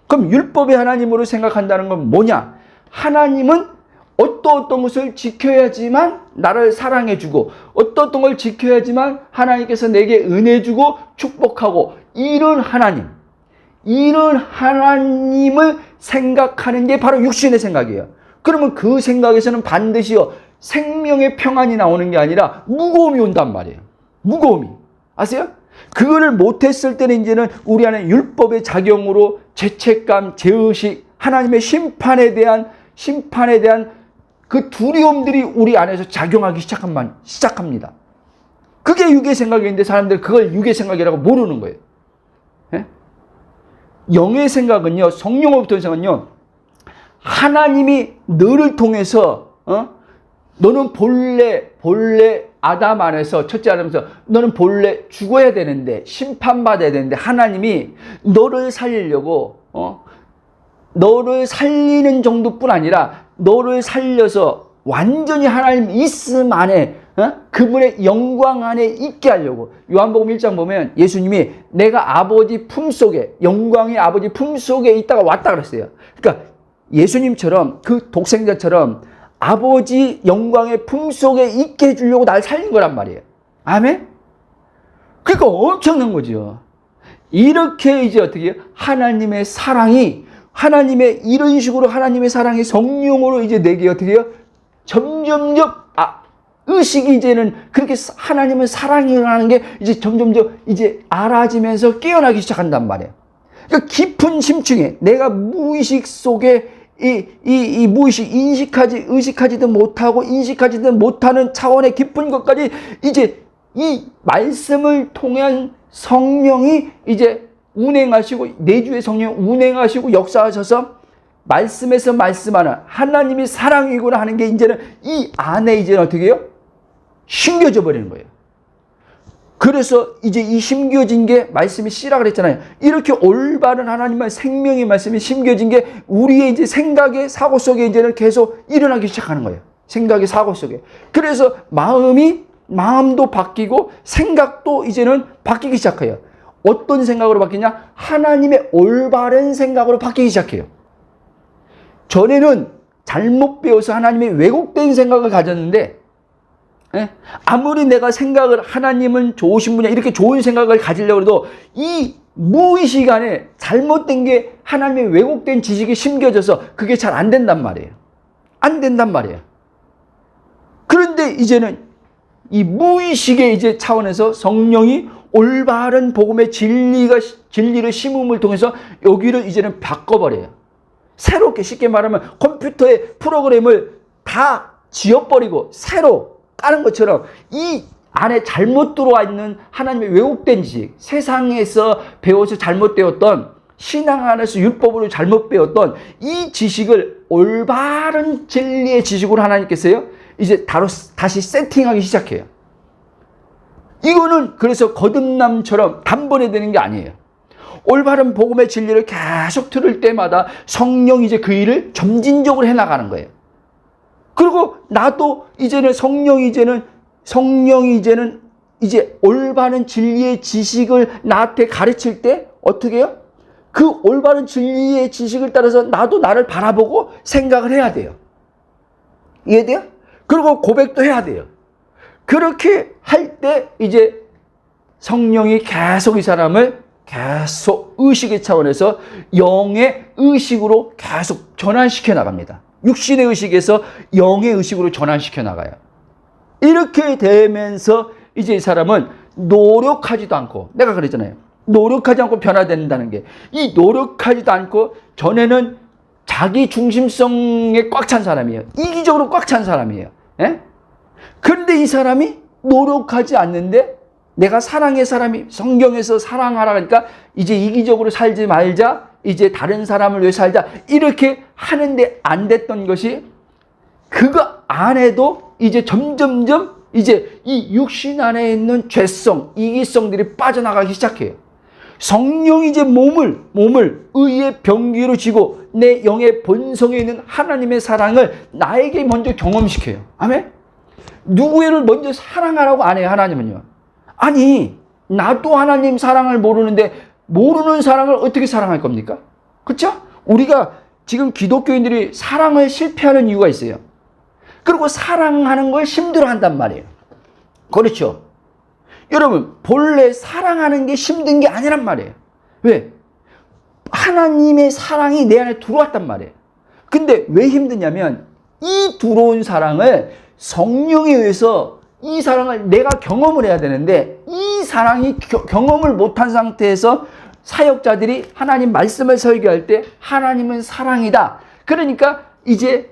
[SPEAKER 1] 그럼 율법의 하나님으로 생각한다는 건 뭐냐? 하나님은 어떤 것을 지켜야지만 나를 사랑해주고 어떤 걸 지켜야지만 하나님께서 내게 은혜 주고 축복하고 이런 하나님을 생각하는 게 바로 육신의 생각이에요. 그러면 그 생각에서는 반드시요 생명의 평안이 나오는 게 아니라 무거움이 온단 말이에요. 무거움이. 아세요? 그거를 못했을 때는 이제는 우리 안에 율법의 작용으로 죄책감, 죄의식, 하나님의 심판에 대한 그 두려움들이 우리 안에서 작용하기 시작합니다. 그게 육의 생각인데 사람들은 그걸 육의 생각이라고 모르는 거예요. 예? 영의 생각은요, 성령으로부터 생각은요, 하나님이 너를 통해서, 너는 본래 아담 안에서, 첫째 아담에서 너는 본래 죽어야 되는데, 심판받아야 되는데, 하나님이 너를 살리려고, 너를 살리는 정도뿐 아니라, 너를 살려서 완전히 하나님 있음 안에, 그분의 영광 안에 있게 하려고. 요한복음 1장 보면 예수님이 내가 아버지 품속에, 영광의 아버지 품속에 있다가 왔다 그랬어요. 그러니까 예수님처럼 그 독생자처럼 아버지 영광의 품속에 있게 해주려고 날 살린 거란 말이에요. 아멘? 그러니까 엄청난 거죠. 이렇게 이제 어떻게 해요? 하나님의 사랑이 이런 식으로 하나님의 사랑이 성령으로 이제 내게 어떻게 해요? 점점점 의식이 이제는 그렇게 하나님의 사랑이라는 게 이제 점점점 이제 알아지면서 깨어나기 시작한단 말이에요. 그러니까 깊은 심층에 내가 무의식 속에 이 무의식 의식하지도 못하고 인식하지도 못하는 차원의 깊은 것까지 이제 이 말씀을 통한 성령이 이제 운행하시고 내주의 성령 운행하시고 역사하셔서 말씀에서 말씀하는 하나님이 사랑이구나 하는 게 이제는 이 안에 이제는 어떻게 해요? 심겨져 버리는 거예요. 그래서 이제 이 심겨진 게 말씀이 씨라 그랬잖아요. 이렇게 올바른 하나님의 생명의 말씀이 심겨진 게 우리의 이제 생각의 사고 속에 이제는 계속 일어나기 시작하는 거예요. 생각의 사고 속에. 그래서 마음도 바뀌고 생각도 이제는 바뀌기 시작해요. 어떤 생각으로 바뀌냐? 하나님의 올바른 생각으로 바뀌기 시작해요. 전에는 잘못 배워서 하나님의 왜곡된 생각을 가졌는데 아무리 내가 생각을 하나님은 좋으신 분이야 이렇게 좋은 생각을 가지려고 해도 이 무의식 안에 잘못된 게 하나님의 왜곡된 지식이 심겨져서 그게 잘 안 된단 말이에요. 안 된단 말이에요. 그런데 이제는 이 무의식의 이제 차원에서 성령이 올바른 복음의 진리를 심음을 통해서 여기를 이제는 바꿔버려요. 새롭게, 쉽게 말하면 컴퓨터의 프로그램을 다 지워버리고 새로 까는 것처럼 이 안에 잘못 들어와 있는 하나님의 왜곡된 지식, 세상에서 배워서 잘못되었던, 신앙 안에서 율법으로 잘못 배웠던 이 지식을 올바른 진리의 지식으로 하나님께서요 이제 다시 세팅하기 시작해요. 이거는 그래서 거듭남처럼 단번에 되는 게 아니에요. 올바른 복음의 진리를 계속 들을 때마다 성령이 이제 그 일을 점진적으로 해나가는 거예요. 그리고 나도 이제는 성령이 이제는 이제 올바른 진리의 지식을 나한테 가르칠 때 어떻게 해요? 그 올바른 진리의 지식을 따라서 나도 나를 바라보고 생각을 해야 돼요. 이해돼요? 그리고 고백도 해야 돼요. 그렇게 할 때 이제 성령이 계속 이 사람을 계속 의식의 차원에서 영의 의식으로 계속 전환시켜 나갑니다. 육신의 의식에서 영의 의식으로 전환시켜 나가요. 이렇게 되면서 이제 이 사람은 노력하지도 않고, 내가 그랬잖아요. 노력하지 않고 변화된다는 게, 이 노력하지도 않고 전에는 자기 중심성에 꽉 찬 사람이에요. 이기적으로 꽉 찬 사람이에요. 예? 그런데 이 사람이 노력하지 않는데 내가 사랑의 사람이 성경에서 사랑하라 하니까 이제 이기적으로 살지 말자, 이제 다른 사람을 위해 살자, 이렇게 하는데 안 됐던 것이 그거 안에도 이제 점점점 이제 이 육신 안에 있는 죄성, 이기성들이 빠져나가기 시작해요. 성령이 이제 몸을 의의 병기로 쥐고 내 영의 본성에 있는 하나님의 사랑을 나에게 먼저 경험시켜요. 아멘? 누구를 먼저 사랑하라고 안 해요, 하나님은요. 아니, 나도 하나님 사랑을 모르는데 모르는 사랑을 어떻게 사랑할 겁니까? 그렇죠? 우리가 지금 기독교인들이 사랑을 실패하는 이유가 있어요. 그리고 사랑하는 걸 힘들어한단 말이에요. 그렇죠? 여러분, 본래 사랑하는 게 힘든 게 아니란 말이에요. 왜? 하나님의 사랑이 내 안에 들어왔단 말이에요. 근데 왜 힘드냐면 이 들어온 사랑을 성령에 의해서 이 사랑을 내가 경험을 해야 되는데 이 사랑이 경험을 못한 상태에서 사역자들이 하나님 말씀을 설교할 때 하나님은 사랑이다. 그러니까 이제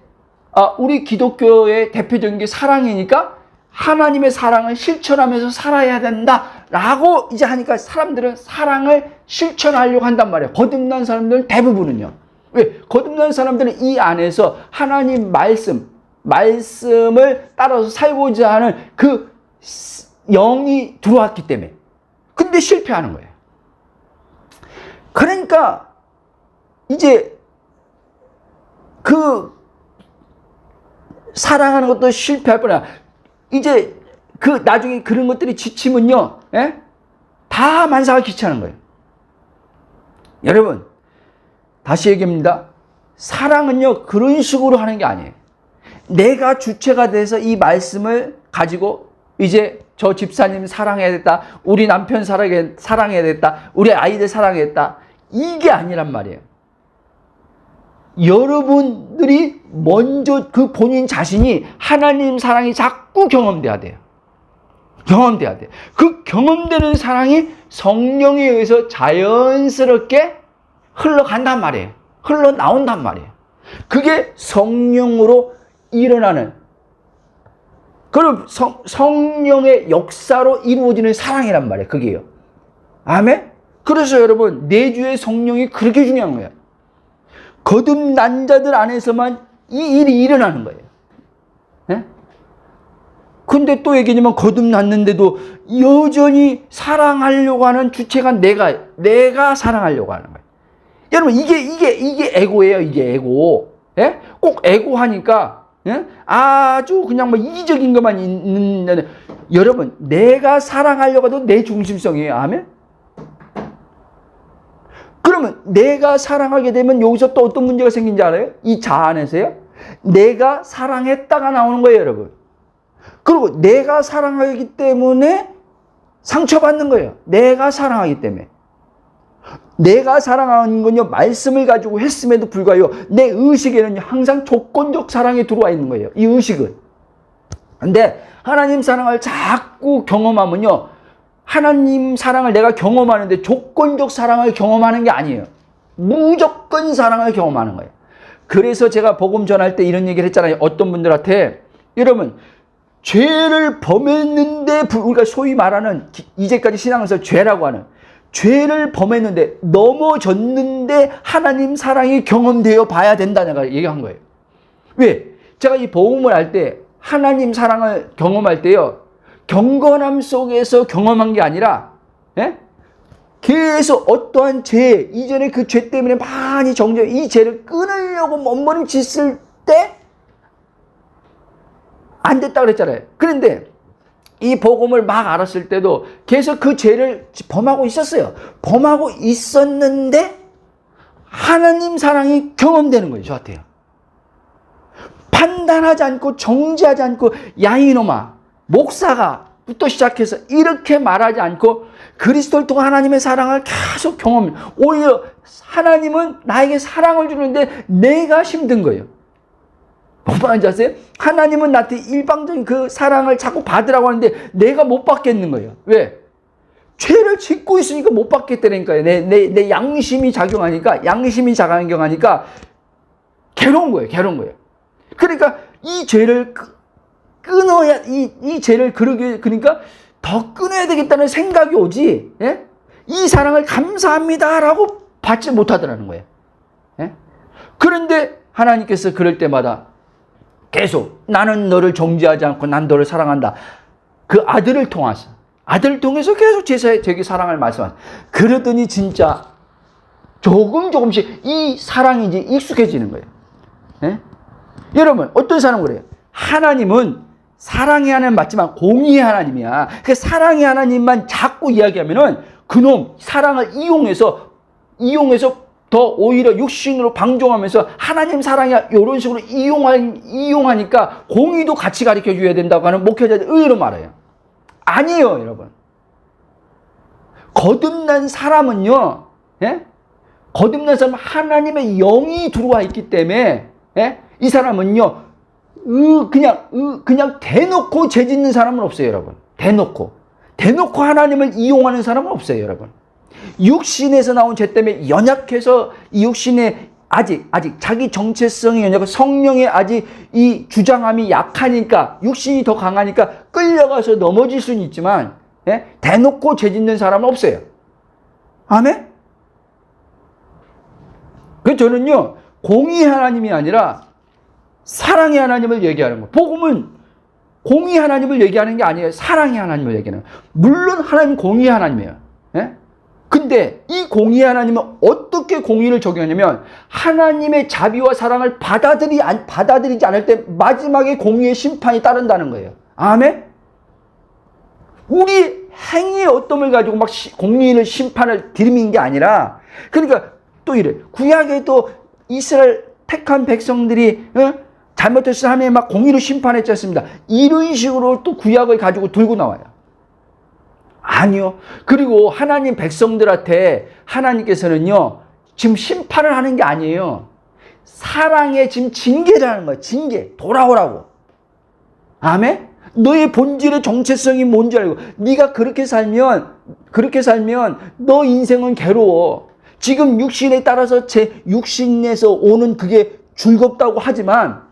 [SPEAKER 1] 우리 기독교의 대표적인 게 사랑이니까 하나님의 사랑을 실천하면서 살아야 된다라고 이제 하니까 사람들은 사랑을 실천하려고 한단 말이에요. 거듭난 사람들은 대부분은요. 왜? 거듭난 사람들은 이 안에서 하나님 말씀을 따라서 살고자 하는 그 영이 들어왔기 때문에. 근데 실패하는 거예요. 그러니까 이제 그 사랑하는 것도 실패할 뻔해. 이제 그 나중에 그런 것들이 지치면요, 예? 다 만사가 귀찮은 거예요. 여러분, 다시 얘기합니다. 사랑은요 그런 식으로 하는 게 아니에요. 내가 주체가 돼서 이 말씀을 가지고 이제 저 집사님 사랑해야겠다, 우리 남편 사랑해야겠다, 우리 아이들 사랑해야겠다, 이게 아니란 말이에요. 여러분들이 먼저 그 본인 자신이 하나님 사랑이 자꾸 경험돼야 돼요. 경험돼야 돼요. 그 경험되는 사랑이 성령에 의해서 자연스럽게 흘러간단 말이에요. 흘러나온단 말이에요. 그게 성령으로 일어나는, 그럼 성령의 역사로 이루어지는 사랑이란 말이에요. 그게요. 아멘? 그래서 여러분, 내주의 성령이 그렇게 중요한 거예요. 거듭난 자들 안에서만 이 일이 일어나는 거예요. 예? 근데 또 얘기하면 거듭났는데도 여전히 사랑하려고 하는 주체가 내가 사랑하려고 하는 거예요. 여러분, 이게 에고예요. 이게 에고. 예? 꼭 에고 하니까, 예? 아주 그냥 뭐 이기적인 것만 있는, 여러분, 내가 사랑하려고 해도 내 중심성이에요. 아멘? 그러면 내가 사랑하게 되면 여기서 또 어떤 문제가 생긴지 알아요? 이 자 안에서요. 내가 사랑했다가 나오는 거예요, 여러분. 그리고 내가 사랑하기 때문에 상처받는 거예요. 내가 사랑하기 때문에. 내가 사랑하는 건요, 말씀을 가지고 했음에도 불구하고 내 의식에는 항상 조건적 사랑이 들어와 있는 거예요. 이 의식은. 근데 하나님 사랑을 자꾸 경험하면요, 하나님 사랑을 내가 경험하는데 조건적 사랑을 경험하는 게 아니에요. 무조건 사랑을 경험하는 거예요. 그래서 제가 복음 전할 때 이런 얘기를 했잖아요. 어떤 분들한테, 여러분 죄를 범했는데, 우리가 소위 말하는 이제까지 신앙에서 죄라고 하는, 죄를 범했는데 넘어졌는데 하나님 사랑이 경험되어 봐야 된다는 얘기한 거예요. 왜? 제가 이 복음을 할 때 하나님 사랑을 경험할 때요, 경건함 속에서 경험한 게 아니라, 예? 계속 어떠한 죄, 이전에 그 죄 때문에 많이 이 죄를 끊으려고 몸부림쳤을 때 안 됐다 그랬잖아요. 그런데 이 복음을 막 알았을 때도 계속 그 죄를 범하고 있었어요. 범하고 있었는데 하나님 사랑이 경험되는 거예요, 저한테요. 판단하지 않고 정죄하지 않고, 야 이놈아, 목사가부터 시작해서 이렇게 말하지 않고 그리스도를 통한 하나님의 사랑을 계속 경험. 오히려 하나님은 나에게 사랑을 주는데 내가 힘든 거예요. 뭐 말인지 아세요? 하나님은 나한테 일방적인 그 사랑을 자꾸 받으라고 하는데 내가 못 받겠는 거예요. 왜? 죄를 짓고 있으니까 못 받겠다니까요. 내 양심이 작용하니까 괴로운 거예요. 괴로운 거예요. 그러니까 이 죄를 끊어야, 이 죄를 그러니까 더 끊어야 되겠다는 생각이 오지, 예? 이 사랑을 감사합니다라고 받지 못하더라는 거예요. 예? 그런데 하나님께서 그럴 때마다 계속 나는 너를 정죄하지 않고 난 너를 사랑한다. 그 아들을 통해서 계속 제게 사랑을 말씀하셨어요. 그러더니 진짜 조금씩 이 사랑이 이제 익숙해지는 거예요. 예? 여러분, 어떤 사람은 그래요? 하나님은 사랑의 하나님 맞지만 공의의 하나님이야. 그 사랑의 하나님만 자꾸 이야기하면은 그놈 사랑을 이용해서 더 오히려 육신으로 방종하면서 하나님 사랑이야 이런 식으로 이용하니까 공의도 같이 가르쳐 줘야 된다고 하는 목회자들 의외로 말해요. 아니에요, 여러분. 거듭난 사람은요, 예? 거듭난 사람은 하나님의 영이 들어와 있기 때문에, 예? 이 사람은요, 그냥 대놓고 죄 짓는 사람은 없어요, 여러분. 대놓고 하나님을 이용하는 사람은 없어요, 여러분. 육신에서 나온 죄 때문에 연약해서 이 육신에 아직 자기 정체성이 연약하고 성령의 아직 이 주장함이 약하니까, 육신이 더 강하니까 끌려가서 넘어질 수는 있지만, 예? 대놓고 죄 짓는 사람은 없어요. 아멘? 그래서 저는요, 공의 하나님이 아니라 사랑의 하나님을 얘기하는 거예요. 복음은 공의 하나님을 얘기하는 게 아니에요. 사랑의 하나님을 얘기하는 거예요. 물론 하나님 공의 하나님이에요. 예? 근데 이 공의 하나님은 어떻게 공의를 적용하냐면, 하나님의 자비와 사랑을 받아들이지 않을 때 마지막에 공의의 심판이 따른다는 거예요. 아멘? 우리 행위의 어떠함을 가지고 막 공의를 심판을 들이미는 게 아니라, 그러니까 또 이래. 구약에도 이스라엘 택한 백성들이 잘못했을 때 하나님 막 공의로 심판했지 않습니다. 이런 식으로 또 구약을 가지고 들고 나와요. 아니요. 그리고 하나님 백성들한테 하나님께서는요, 지금 심판을 하는 게 아니에요. 사랑의 지금 징계를 하는 거예요. 징계. 돌아오라고. 아멘? 너의 본질의 정체성이 뭔지 알고, 네가 그렇게 살면 너 인생은 괴로워. 지금 육신에 따라서 제 육신에서 오는 그게 즐겁다고 하지만,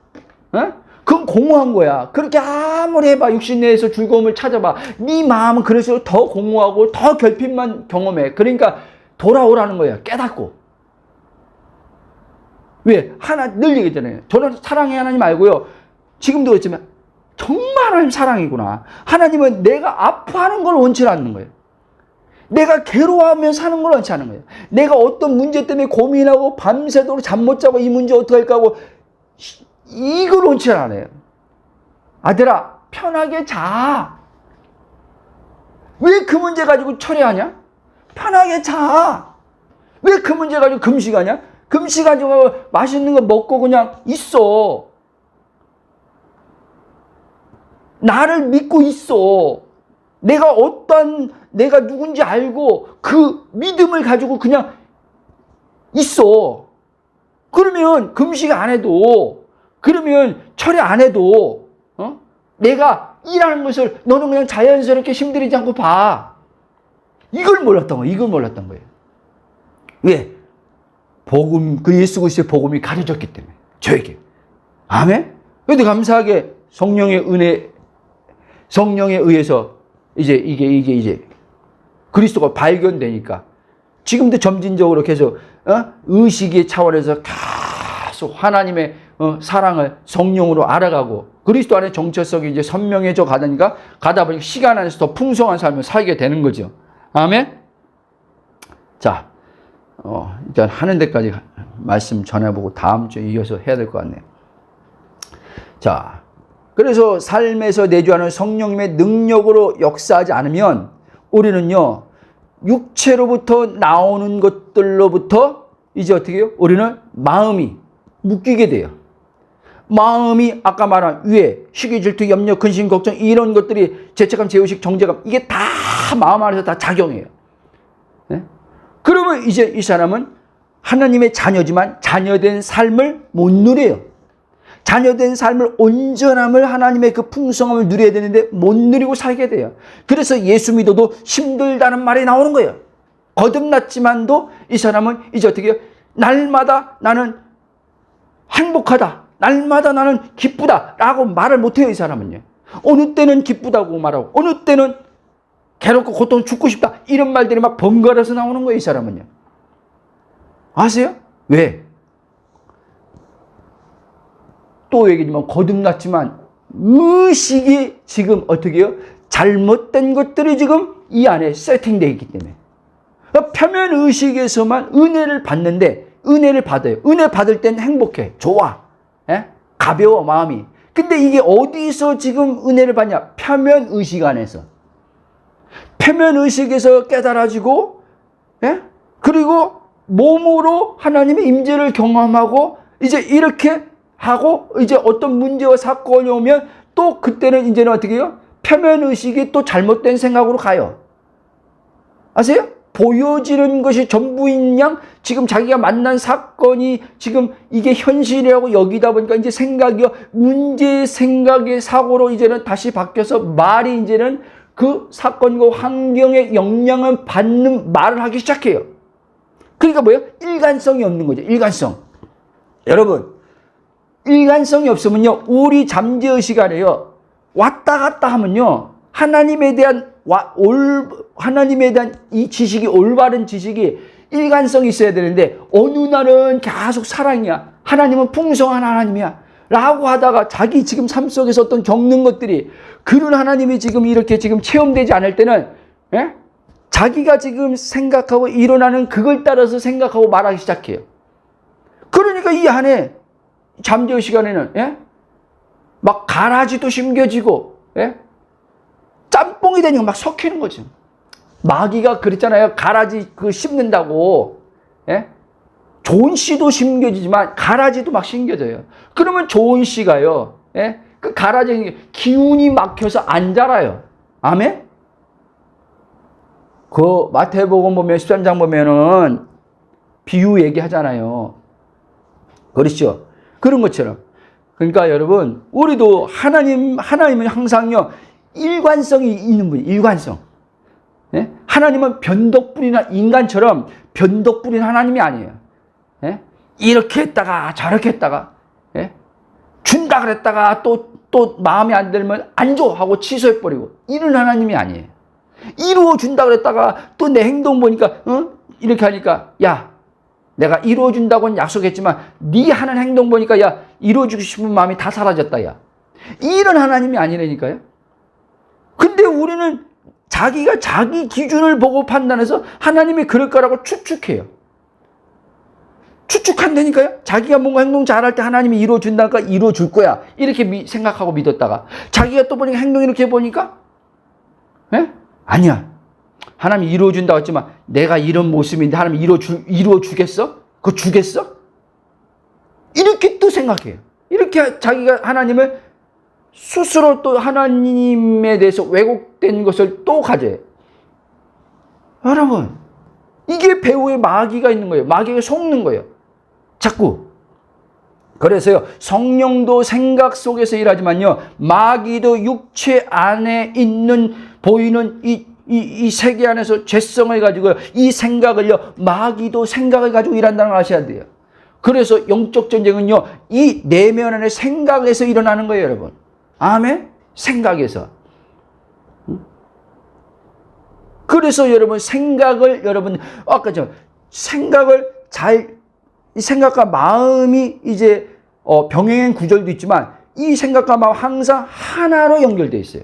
[SPEAKER 1] 그건 공허한 거야. 그렇게 아무리 해봐, 육신 내에서 즐거움을 찾아봐, 네 마음은 그래서 더 공허하고 더 결핍만 경험해. 그러니까 돌아오라는 거야. 깨닫고. 왜? 늘 얘기했잖아요. 저는 사랑의 하나님 알고요, 지금도 그렇지만 정말 하나님 사랑이구나. 하나님은 내가 아파하는 걸 원치 않는 거예요. 내가 괴로워하며 사는 걸 원치 않는 거예요. 내가 어떤 문제 때문에 고민하고 밤새도록 잠 못 자고 이 문제 어떻게 할까 하고 이걸 원치 않아요. 아들아, 편하게 자. 왜 그 문제 가지고 철회하냐? 편하게 자. 왜 그 문제 가지고 금식하냐? 금식 가지고 맛있는 거 먹고 그냥 있어. 나를 믿고 있어. 내가 누군지 알고 그 믿음을 가지고 그냥 있어. 그러면 금식 안 해도, 그러면 철회 안 해도, 내가 일하는 것을 너는 그냥 자연스럽게 힘들이지 않고 봐. 이걸 몰랐던 거예요. 이걸 몰랐던 거예요. 왜? 복음, 그 예수 그리스도의 복음이 가려졌기 때문에. 저에게. 아멘? 그런데 감사하게 성령의 은혜, 성령에 의해서 이게 그리스도가 발견되니까 지금도 점진적으로 계속 의식의 차원에서 계속 하나님의 사랑을 성령으로 알아가고 그리스도 안에 정체성이 이제 선명해져 가다 보니까 시간 안에서 더 풍성한 삶을 살게 되는 거죠. 아멘? 자, 일단 하는 데까지 말씀 전해보고 다음 주에 이어서 해야 될 것 같네요. 자, 그래서 삶에서 내주하는 성령님의 능력으로 역사하지 않으면 우리는요, 육체로부터 나오는 것들로부터 이제 어떻게 해요? 우리는 마음이 묶이게 돼요. 마음이 아까 말한 위에 시기, 질투, 염려, 근심, 걱정 이런 것들이 죄책감, 죄의식, 정죄감 이게 다 마음 안에서 다 작용해요. 네? 그러면 이제 이 사람은 하나님의 자녀지만 자녀된 삶을 못 누려요. 자녀된 삶을 온전함을 하나님의 그 풍성함을 누려야 되는데 못 누리고 살게 돼요. 그래서 예수 믿어도 힘들다는 말이 나오는 거예요. 거듭났지만도 이 사람은 이제 어떻게 해요? 날마다 나는 행복하다. 날마다 나는 기쁘다. 라고 말을 못해요. 이 사람은요. 어느 때는 기쁘다고 말하고 어느 때는 괴롭고 고통 죽고 싶다. 이런 말들이 막 번갈아서 나오는 거예요. 이 사람은요. 아세요? 왜? 또 얘기지만 거듭났지만 의식이 지금 어떻게 해요? 잘못된 것들이 지금 이 안에 세팅되어 있기 때문에 표면 의식에서만 은혜를 받는데 은혜를 받아요. 은혜 받을 땐 행복해. 좋아. 에? 가벼워 마음이. 근데 이게 어디서 지금 은혜를 받냐? 표면 의식 안에서. 표면 의식에서 깨달아지고 에? 그리고 몸으로 하나님의 임재를 경험하고 이제 이렇게 하고 이제 어떤 문제와 사건이 오면 또 그때는 이제는 어떻게 해요? 표면 의식이 또 잘못된 생각으로 가요. 아세요? 보여지는 것이 전부인 양 지금 자기가 만난 사건이 지금 이게 현실이라고 여기다 보니까 이제 생각이요. 문제의 생각의 사고로 이제는 다시 바뀌어서 말이 이제는 그 사건과 환경에 영향을 받는 말을 하기 시작해요. 그러니까 뭐예요? 일관성이 없는 거죠. 일관성. 여러분, 일관성이 없으면요, 우리 잠재의 시간에요, 왔다 갔다 하면요, 하나님에 대한 이 지식이, 올바른 지식이 일관성이 있어야 되는데, 어느 날은 계속 사랑이야. 하나님은 풍성한 하나님이야. 라고 하다가 자기 지금 삶 속에서 어떤 겪는 것들이, 그런 하나님이 지금 이렇게 지금 체험되지 않을 때는, 예? 자기가 지금 생각하고 일어나는 그걸 따라서 생각하고 말하기 시작해요. 그러니까 이 안에, 잠재의 시간에는, 예? 막 가라지도 심겨지고, 예? 짬뽕이 되니까 막 섞이는 거죠. 마귀가 그랬잖아요. 가라지 심는다고, 예? 좋은 씨도 심겨지지만 가라지도 막 심겨져요. 그러면 좋은 씨가요, 예? 그 가라지 기운이 막혀서 안 자라요. 아멘? 그 마태복음 보면 13장 보면은 비유 얘기하잖아요. 그렇죠? 그런 것처럼. 그러니까 여러분, 우리도 하나님은 항상요, 일관성이 있는 분이에요. 일관성. 예? 하나님은 변덕불이나 인간처럼 변덕불인 하나님이 아니에요. 예? 이렇게 했다가 저렇게 했다가, 예? 준다 그랬다가 또 마음에 안 들면 안 줘 하고 취소해버리고, 이런 하나님이 아니에요. 이루어준다 그랬다가 또 내 행동 보니까 이렇게 하니까, 야, 내가 이루어준다고는 약속했지만 네 하는 행동 보니까, 야, 이루어주고 싶은 마음이 다 사라졌다. 야, 이런 하나님이 아니라니까요. 근데 우리는 자기가 자기 기준을 보고 판단해서 하나님이 그럴 거라고 추측해요. 추측한다니까요. 자기가 뭔가 행동 잘할 때 하나님이 이루어준다니까 이루어줄 거야, 이렇게 생각하고 믿었다가 자기가 또 보니까 행동 이렇게 보니까, 예? 아니야, 하나님이 이루어준다고 했지만 내가 이런 모습인데 하나님이 이루어주겠어? 그거 주겠어? 이렇게 또 생각해요. 이렇게 자기가 하나님을 스스로 또 하나님에 대해서 왜곡된 것을 또 가져요. 여러분, 이게 배우의 마귀가 있는 거예요. 마귀가 속는 거예요. 자꾸. 그래서요, 성령도 생각 속에서 일하지만요, 마귀도 육체 안에 있는, 보이는 이 세계 안에서 죄성을 가지고 이 생각을요, 마귀도 생각을 가지고 일한다는 걸 아셔야 돼요. 그래서 영적 전쟁은요, 이 내면 안의 생각에서 일어나는 거예요, 여러분. 아멘? 생각에서. 그래서 여러분, 여러분, 아까 이 생각과 마음이 이제, 병행한 구절도 있지만, 이 생각과 마음 항상 하나로 연결되어 있어요.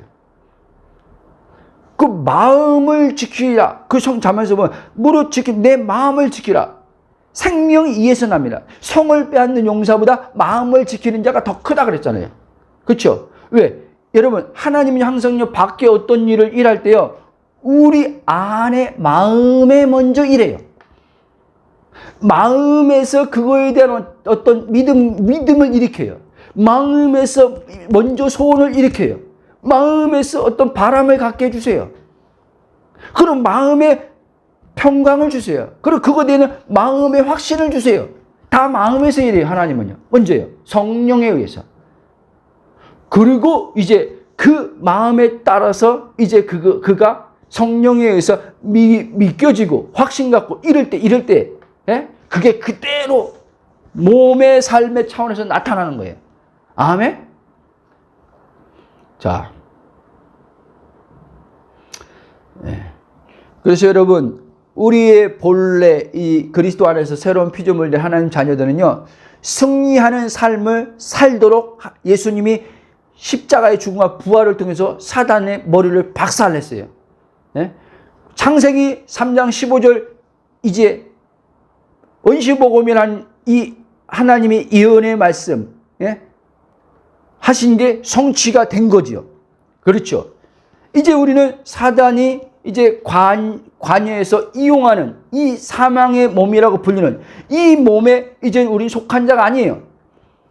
[SPEAKER 1] 그 마음을 지키라. 그 잠에서 보면, 무릇 내 마음을 지키라. 생명이 이에서 납니다. 성을 빼앗는 용사보다 마음을 지키는 자가 더 크다 그랬잖아요. 그렇죠? 왜? 여러분, 하나님이 항상요, 밖에 어떤 일을 일할 때요, 우리 안에 마음에 먼저 일해요. 마음에서 그거에 대한 어떤 믿음을 일으켜요. 마음에서 먼저 소원을 일으켜요. 마음에서 어떤 바람을 갖게 해주세요. 그럼 마음에 평강을 주세요. 그리고 그거에 대한 마음의 확신을 주세요. 다 마음에서 일해요, 하나님은요. 먼저요. 성령에 의해서. 그리고 이제 그 마음에 따라서 이제 그가 성령에 의해서 믿겨지고 확신 갖고 이럴 때, 예? 그게 그대로 몸의 삶의 차원에서 나타나는 거예요. 아멘? 자. 예. 그래서 여러분, 우리의 본래 이 그리스도 안에서 새로운 피조물 된 하나님 자녀들은요, 승리하는 삶을 살도록 예수님이 십자가의 죽음과 부활을 통해서 사단의 머리를 박살냈어요. 네? 창세기 3장 15절 이제 원시복음이란 이 하나님의 예언의 말씀, 예? 하신 게 성취가 된 거지요. 그렇죠. 이제 우리는 사단이 이제 관여해서 이용하는 이 사망의 몸이라고 불리는 이 몸에 이제 우리는 속한 자가 아니에요.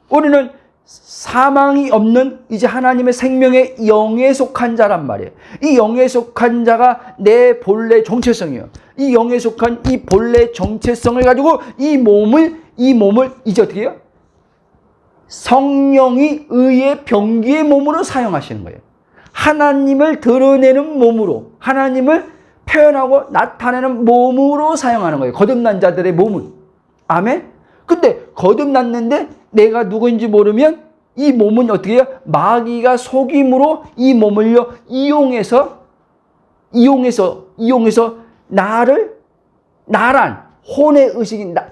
[SPEAKER 1] 우리는 사망이 없는 이제 하나님의 생명의 영에 속한 자란 말이에요. 이 영에 속한 자가 내 본래 정체성이에요. 이 영에 속한 이 본래 정체성을 가지고 이 몸을 이제 어떻게 해요? 성령이 의의 병기의 몸으로 사용하시는 거예요. 하나님을 드러내는 몸으로, 하나님을 표현하고 나타내는 몸으로 사용하는 거예요. 거듭난 자들의 몸은. 아멘? 근데 거듭났는데 내가 누구인지 모르면 이 몸은 어떻게 해요? 마귀가 속임으로 이 몸을요, 이용해서 나란 혼의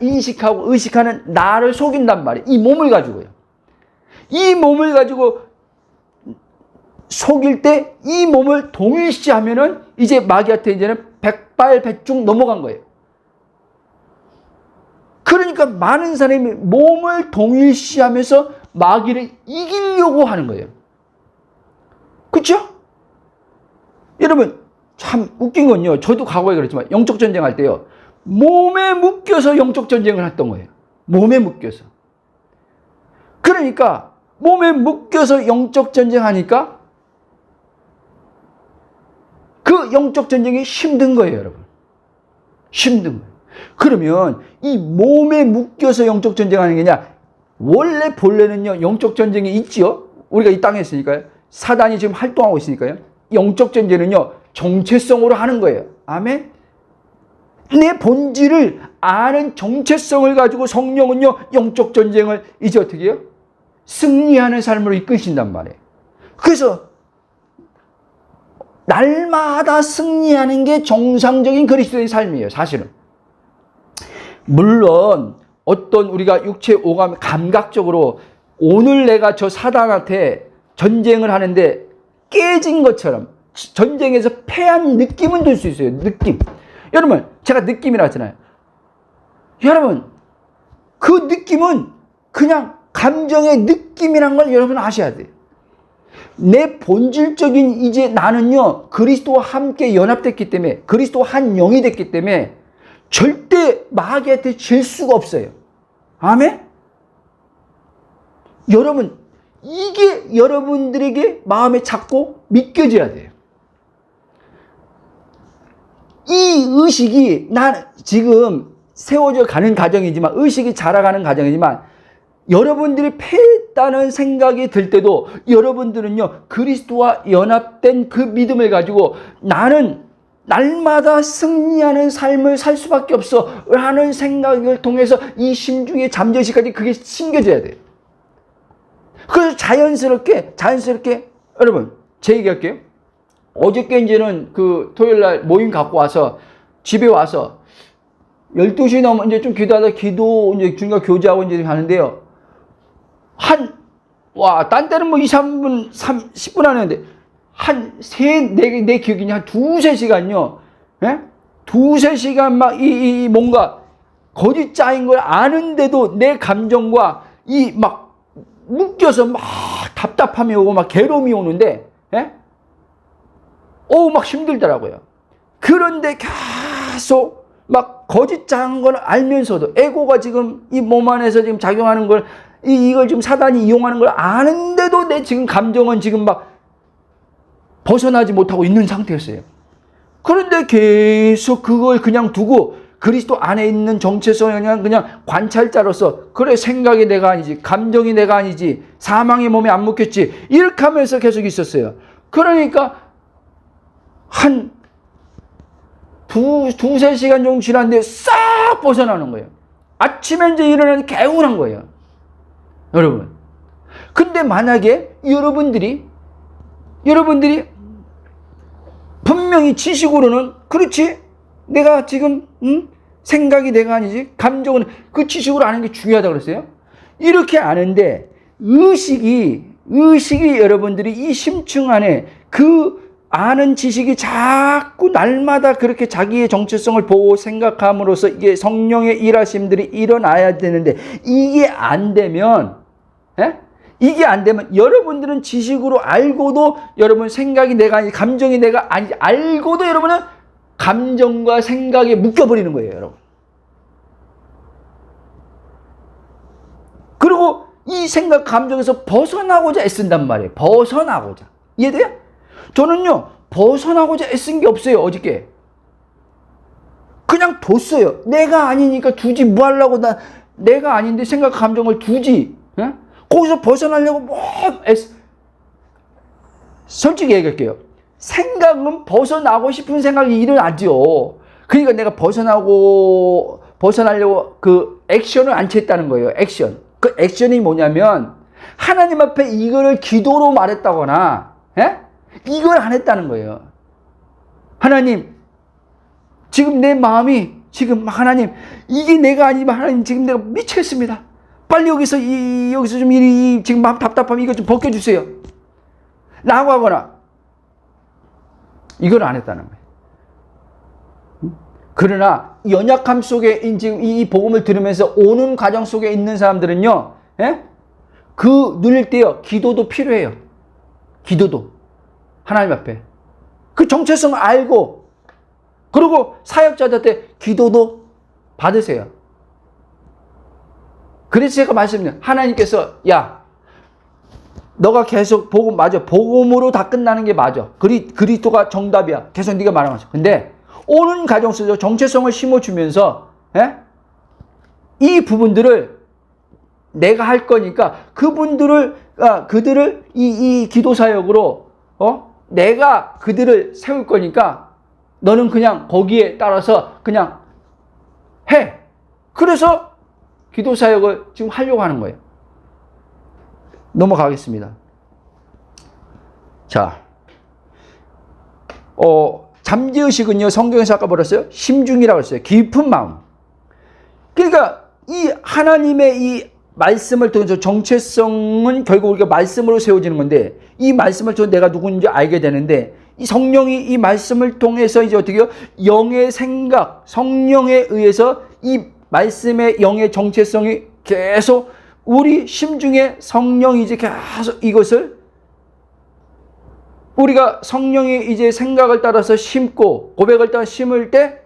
[SPEAKER 1] 인식하고 의식하는 나를 속인단 말이에요. 이 몸을 가지고요. 이 몸을 가지고 속일 때 이 몸을 동일시하면은 이제 마귀한테 이제는 백발백중 넘어간 거예요. 그러니까 많은 사람이 몸을 동일시하면서 마귀를 이기려고 하는 거예요. 그렇죠? 여러분, 참 웃긴 건요, 저도 과거에 그랬지만 영적 전쟁할 때요, 몸에 묶여서 영적 전쟁을 했던 거예요. 몸에 묶여서. 그러니까 몸에 묶여서 영적 전쟁하니까 그 영적 전쟁이 힘든 거예요, 여러분. 힘든 거예요. 그러면 이 몸에 묶여서 영적 전쟁하는 게 아니라 원래 본래는요, 영적 전쟁이 있지요. 우리가 이 땅에 있으니까요. 사단이 지금 활동하고 있으니까요. 영적 전쟁은요, 정체성으로 하는 거예요. 아멘. 내 본질을 아는 정체성을 가지고 성령은요, 영적 전쟁을 이제 어떻게 해요? 승리하는 삶으로 이끄신단 말이에요. 그래서 날마다 승리하는 게 정상적인 그리스도의 삶이에요, 사실은. 물론 어떤 우리가 육체 오감 감각적으로 오늘 내가 저 사단한테 전쟁을 하는데 깨진 것처럼 전쟁에서 패한 느낌은 들 수 있어요. 느낌. 여러분, 제가 느낌이라 했잖아요. 여러분, 그 느낌은 그냥 감정의 느낌이란 걸 여러분 아셔야 돼요. 내 본질적인 이제 나는요, 그리스도와 함께 연합됐기 때문에, 그리스도와 한 영이 됐기 때문에 절대 마귀한테 질 수가 없어요. 아멘? 여러분, 이게 여러분들에게 마음에 잡고 믿겨져야 돼요. 이 의식이 난 지금 세워져 가는 과정이지만, 의식이 자라가는 과정이지만, 여러분들이 패했다는 생각이 들 때도 여러분들은요, 그리스도와 연합된 그 믿음을 가지고 나는 날마다 승리하는 삶을 살 수밖에 없어 라는 생각을 통해서 이 심중의 잠재의식까지 그게 심겨져야 돼요. 그래서 자연스럽게 여러분 제 얘기할게요. 어저께 이제는 그 토요일날 모임 갖고 와서 집에 와서 12시 넘어 이제 좀 기도하다 이제 중간 교제하고 이제 가는데요. 딴 때는 뭐 2, 3분, 10분 안 했는데, 내 기억이 한 2, 3시간요. 예? 2, 3시간 막 뭔가 거짓 짜인 걸 아는데도 내 감정과 막 묶여서 막 답답함이 오고 막 괴로움이 오는데, 예? 막 힘들더라고요. 그런데 계속 막 거짓 짜인 걸 알면서도 에고가 지금 이 몸 안에서 지금 작용하는 걸 이걸 지금 사단이 이용하는 걸 아는데도 내 지금 감정은 지금 막 벗어나지 못하고 있는 상태였어요. 그런데 계속 그걸 그냥 두고 그리스도 안에 있는 정체성을 그냥 관찰자로서 그래 생각이 내가 아니지 감정이 내가 아니지 사망의 몸에 안 묻혔지 이렇게 하면서 계속 있었어요. 그러니까 한 두세 시간 정도 지났는데 싹 벗어나는 거예요. 아침에 이제 일어나니 개운한 거예요. 여러분. 근데 만약에 여러분들이 분명히 지식으로는 그렇지 내가 지금 생각이 내가 아니지 감정은 그 지식으로 아는 게 중요하다고 그랬어요. 이렇게 아는데 의식이 여러분들이 이 심층 안에 그 아는 지식이 자꾸 날마다 그렇게 자기의 정체성을 보고 생각함으로써 이게 성령의 일하심들이 일어나야 되는데 이게 안 되면 여러분들은 지식으로 알고도 여러분 생각이 내가 아니지 감정이 내가 아니지 알고도 여러분은 감정과 생각에 묶여버리는 거예요, 여러분. 그리고 이 생각 감정에서 벗어나고자 애쓴단 말이에요. 벗어나고자. 이해돼요? 저는요 벗어나고자 애쓴 게 없어요. 어저께 그냥 뒀어요. 내가 아니니까 두지 뭐 하려고 내가 아닌데 생각 감정을 두지. 예? 거기서 벗어나려고 뭐 솔직히 얘기할게요. 생각은 벗어나고 싶은 생각이 일어나죠. 그러니까 내가 벗어나려고 그 액션을 안 취했다는 거예요. 액션. 그 액션이 뭐냐면 하나님 앞에 이거를 기도로 말했다거나 이걸 안 했다는 거예요. 하나님 지금 내 마음이 지금 하나님 이게 내가 아니면 하나님 지금 내가 미치겠습니다. 빨리 여기서 좀 지금 마음 답답하면 이거 좀 벗겨주세요. 라고 하거나 이걸 안 했다는 거예요. 그러나 연약함 속에 지금 이 복음을 들으면서 오는 과정 속에 있는 사람들은요, 누릴 때요 기도도 필요해요. 기도도 하나님 앞에 그 정체성을 알고 그리고 사역자들한테 기도도 받으세요. 그래서 제가 말씀드려요. 하나님께서 너가 계속 복음 맞아. 복음으로 다 끝나는 게 맞아. 그리스도가 정답이야. 계속 네가 말한 거죠. 근데 오는 과정 속에서 정체성을 심어주면서 이 부분들을 내가 할 거니까 그들을 이 기도 사역으로 내가 그들을 세울 거니까 너는 그냥 거기에 따라서 그냥 해. 그래서 기도 사역을 지금 하려고 하는 거예요. 넘어가겠습니다. 자, 잠재의식은요, 성경에서 아까 뭐랬어요? 심중이라고 했어요. 깊은 마음. 그러니까 이 하나님의 이 말씀을 통해서 정체성은 결국 우리가 말씀으로 세워지는 건데 이 말씀을 통해서 내가 누군지 알게 되는데 이 성령이 이 말씀을 통해서 이제 어떻게 해요? 영의 생각, 성령에 의해서 이 말씀의 영의 정체성이 계속 우리 심중에 성령이 이제 계속 이것을 우리가 성령이 이제 생각을 따라서 심고 고백을 따라 심을 때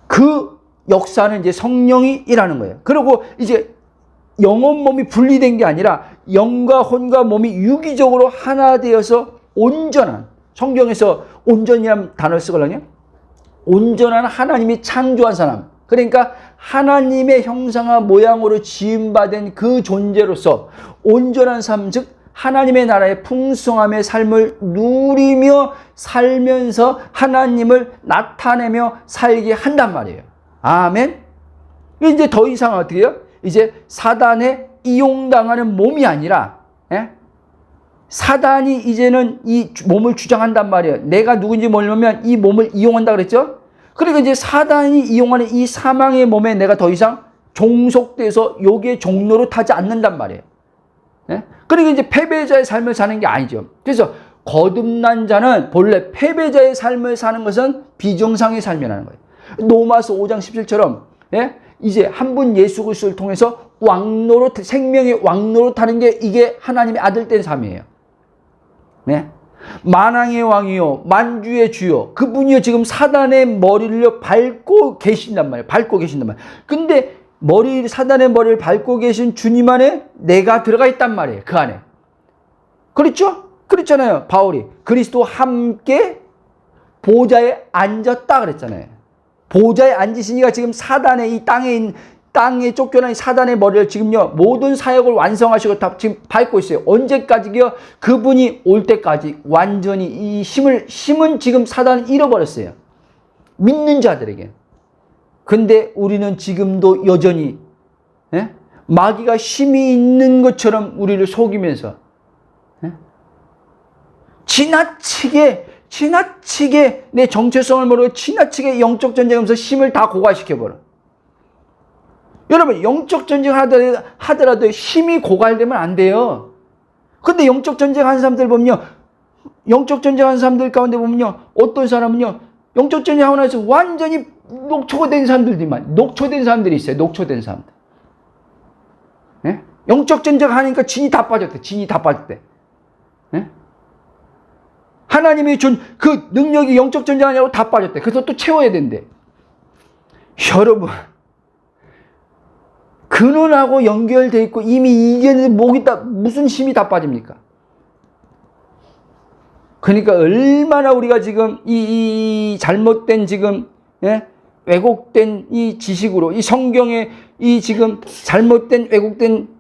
[SPEAKER 1] 그 역사는 이제 성령이 일하는 거예요. 그리고 이제 영혼 몸이 분리된 게 아니라 영과 혼과 몸이 유기적으로 하나 되어서 온전한, 성경에서 온전이라는 단어를 쓰거든요. 온전한 하나님이 창조한 사람, 그러니까 하나님의 형상과 모양으로 지음받은 그 존재로서 온전한 삶, 즉 하나님의 나라의 풍성함의 삶을 누리며 살면서 하나님을 나타내며 살게 한단 말이에요. 아멘. 이제 더 이상 어떻게 해요? 이제 사단에 이용당하는 몸이 아니라, 사단이 이제는 이 몸을 주장한단 말이에요. 내가 누군지 모르면 이 몸을 이용한다 그랬죠? 그러니까 이제 사단이 이용하는 이 사망의 몸에 내가 더 이상 종속돼서 여기에 종로로 타지 않는단 말이에요. 그러니까 이제 패배자의 삶을 사는 게 아니죠. 그래서 거듭난 자는 본래 패배자의 삶을 사는 것은 비정상의 삶이라는 거예요. 로마서 5장 17처럼 이제 한 분 예수 그리스도를 통해서 왕노로, 생명의 왕노로 타는 게 이게 하나님의 아들된 삶이에요. 만왕의 왕이요 만주의 주요 그분이요 지금 사단의 머리를 밟고 계신단 말이에요. 밟고 계신단 말이에요. 근데 사단의 머리를 밟고 계신 주님 안에 내가 들어가 있단 말이에요. 그 안에. 그렇죠? 그렇잖아요. 바울이 그리스도와 함께 보좌에 앉았다 그랬잖아요. 보좌에 앉으시니까 지금 사단의 이 땅에 쫓겨난 사단의 머리를 지금요 모든 사역을 완성하시고 다 지금 밟고 있어요. 언제까지요? 그분이 올 때까지 완전히 이 힘은 지금 사단은 잃어버렸어요. 믿는 자들에게. 근데 우리는 지금도 여전히 마귀가 힘이 있는 것처럼 우리를 속이면서 지나치게 내 정체성을 모르고 지나치게 영적 전쟁하면서 힘을 다 고갈시켜버려. 여러분 영적 전쟁 하더라도 힘이 고갈되면 안 돼요. 근데 영적 전쟁하는 사람들 보면요, 영적 전쟁하는 사람들 가운데 보면요, 어떤 사람은요 영적 전쟁하고 나서 완전히 녹초된 사람들이 있어요. 녹초된 사람들. 영적 전쟁 하니까 진이 다 빠졌대. 하나님이 준 그 능력이 영적 전쟁하냐고 다 빠졌대. 그래서 또 채워야 된대. 여러분, 근원하고 연결되어 있고 이미 이게 무슨 힘이 다 빠집니까? 그러니까 얼마나 우리가 지금 이 잘못된 지금 왜곡된 이 지식으로 이 성경의 이 지금 잘못된 왜곡된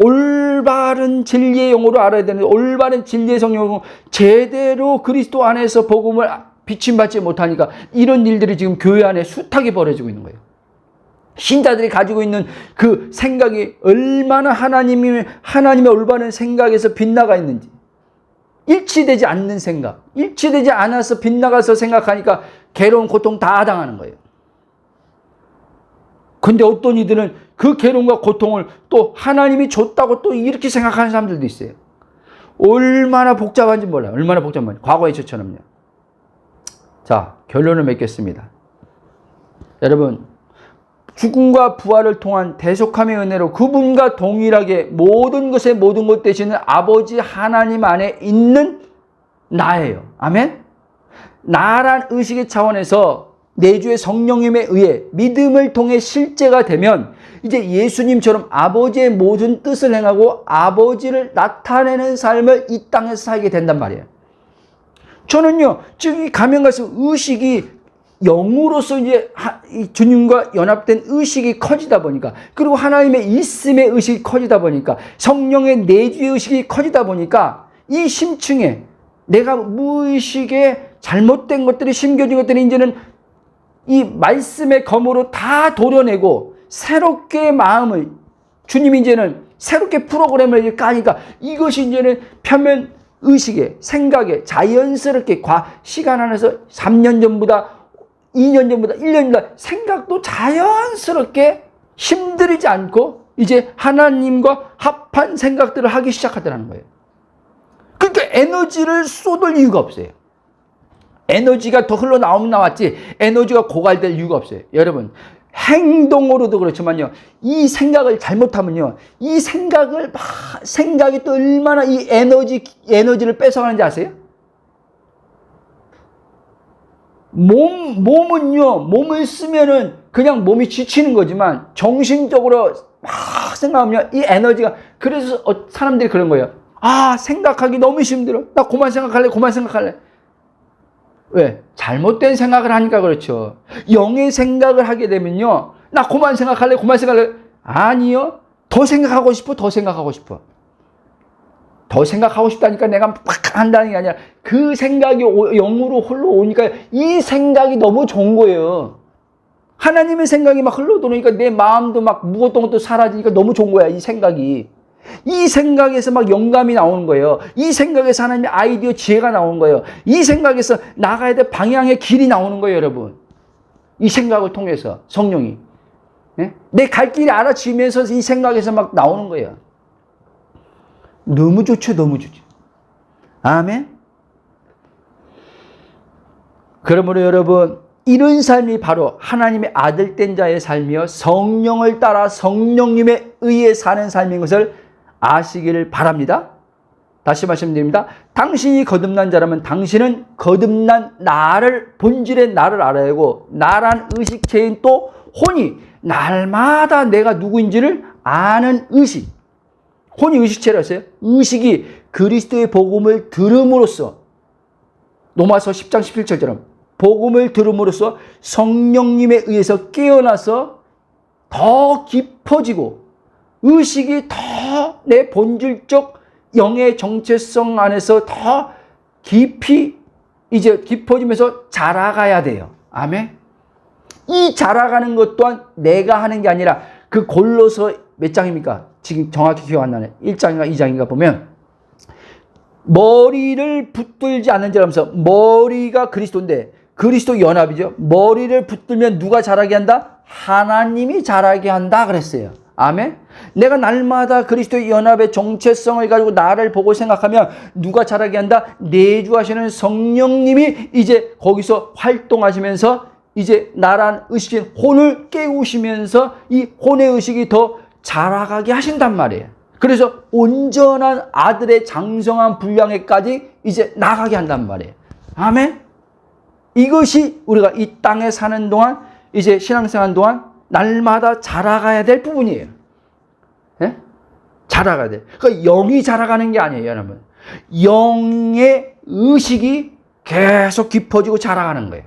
[SPEAKER 1] 올바른 진리의 용어로 알아야 되는데 올바른 진리의 성령으로 제대로 그리스도 안에서 복음을 비침받지 못하니까 이런 일들이 지금 교회 안에 숱하게 벌어지고 있는 거예요. 신자들이 가지고 있는 그 생각이 얼마나 하나님의 올바른 생각에서 빗나가 있는지, 일치되지 않는 생각, 일치되지 않아서 빗나가서 생각하니까 괴로운 고통 다 당하는 거예요. 근데 어떤 이들은 그 괴로움과 고통을 또 하나님이 줬다고 또 이렇게 생각하는 사람들도 있어요. 얼마나 복잡한지 몰라요. 얼마나 복잡한지. 과거의 저처럼요. 자, 결론을 맺겠습니다. 여러분, 죽음과 부활을 통한 대속함의 은혜로 그분과 동일하게 모든 것의 모든 것 되시는 아버지 하나님 안에 있는 나예요. 아멘? 나란 의식의 차원에서 내주의 성령님에 의해 믿음을 통해 실제가 되면 이제 예수님처럼 아버지의 모든 뜻을 행하고 아버지를 나타내는 삶을 이 땅에서 살게 된단 말이에요. 저는요, 지금 이 가면 갈수록 의식이 영으로서 이제 주님과 연합된 의식이 커지다 보니까, 그리고 하나님의 있음의 의식이 커지다 보니까, 성령의 내주의 의식이 커지다 보니까 이 심층에 내가 무의식에 잘못된 것들이 심겨진 것들이 이제는 이 말씀의 검으로 다 도려내고 새롭게 마음을 주님이 이제는 새롭게 프로그램을 까니까 이것이 이제는 표면 의식에 생각에 자연스럽게 시간 안에서 3년 전보다 2년 전보다 1년 전보다 생각도 자연스럽게 힘들이지 않고 이제 하나님과 합한 생각들을 하기 시작하더라는 거예요. 그러니까 에너지를 쏟을 이유가 없어요. 에너지가 더 흘러나오면 나왔지 에너지가 고갈될 이유가 없어요. 여러분, 행동으로도 그렇지만요, 이 생각을 잘못하면요, 이 생각이 또 얼마나 이 에너지를 뺏어가는지 아세요? 몸을 쓰면은 그냥 몸이 지치는 거지만 정신적으로 막 생각하면 이 에너지가, 그래서 사람들이 그런 거예요. 아, 생각하기 너무 힘들어. 나 그만 생각할래. 왜? 잘못된 생각을 하니까 그렇죠. 영의 생각을 하게 되면요. 나 그만 생각할래, 그만 생각할래. 아니요. 더 생각하고 싶어, 더 생각하고 싶어. 더 생각하고 싶다니까 내가 막 한다는 게 아니라 그 생각이 영으로 흘러오니까 이 생각이 너무 좋은 거예요. 하나님의 생각이 막 흘러들어오니까 내 마음도 막 묵었던 것도 사라지니까 너무 좋은 거야, 이 생각이. 이 생각에서 막 영감이 나오는 거예요. 이 생각에서 하나님의 아이디어, 지혜가 나오는 거예요. 이 생각에서 나가야 될 방향의 길이 나오는 거예요, 여러분. 이 생각을 통해서 성령이. 네? 내 갈 길이 알아지면서 이 생각에서 막 나오는 거예요. 너무 좋죠, 너무 좋죠. 아멘. 그러므로 여러분, 이런 삶이 바로 하나님의 아들 된 자의 삶이요, 성령을 따라 성령님에 의해 사는 삶인 것을 아시기를 바랍니다. 다시 말씀드립니다. 당신이 거듭난 자라면 당신은 거듭난 나를, 본질의 나를 알아야 하고, 나란 의식체인 또 혼이 날마다 내가 누구인지를 아는 의식. 혼이 의식체라 했어요. 의식이 그리스도의 복음을 들음으로써, 로마서 10장 17절처럼 복음을 들음으로써 성령님에 의해서 깨어나서 더 깊어지고, 의식이 더 내 본질적 영의 정체성 안에서 더 깊이 이제 깊어지면서 자라가야 돼요. 아멘. 이 자라가는 것 또한 내가 하는 게 아니라 그 골로서 몇 장입니까? 지금 정확히 기억 안 나네. 1장인가 2장인가 보면 머리를 붙들지 않는 자라면서, 머리가 그리스도인데 그리스도 연합이죠. 머리를 붙들면 누가 자라게 한다? 하나님이 자라게 한다 그랬어요. 아멘. 내가 날마다 그리스도의 연합의 정체성을 가지고 나를 보고 생각하면 누가 자라게 한다? 내주하시는 성령님이 이제 거기서 활동하시면서 이제 나란 의식인 혼을 깨우시면서 이 혼의 의식이 더 자라가게 하신단 말이에요. 그래서 온전한 아들의 장성한 분량에까지 이제 나가게 한단 말이에요. 아멘. 이것이 우리가 이 땅에 사는 동안, 이제 신앙생활 동안 날마다 자라가야 될 부분이에요. 예? 자라가야 돼. 그러니까 영이 자라가는 게 아니에요, 여러분. 영의 의식이 계속 깊어지고 자라가는 거예요.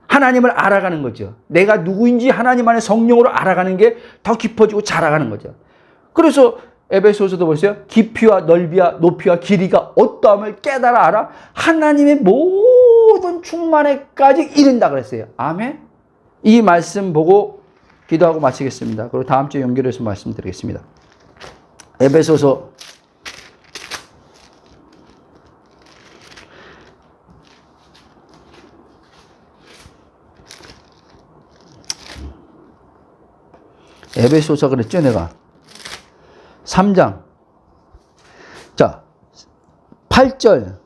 [SPEAKER 1] 하나님을 알아가는 거죠. 내가 누구인지 하나님 안에 성령으로 알아가는 게 더 깊어지고 자라가는 거죠. 그래서 에베소서도 보세요. 깊이와 넓이와 높이와 길이가 어떠함을 깨달아 알아 하나님의 모든 충만에까지 이른다 그랬어요. 아멘. 이 말씀 보고 기도하고 마치겠습니다. 그리고 다음 주에 연결해서 말씀드리겠습니다. 에베소서 '에베소서' 그랬죠, 내가. 3장. 자, 8절.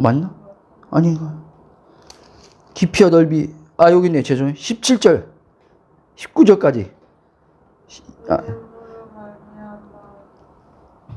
[SPEAKER 1] 맞나? 아니, 깊이와 넓이. 여기 있네. 죄송해요. 17절. 19절까지.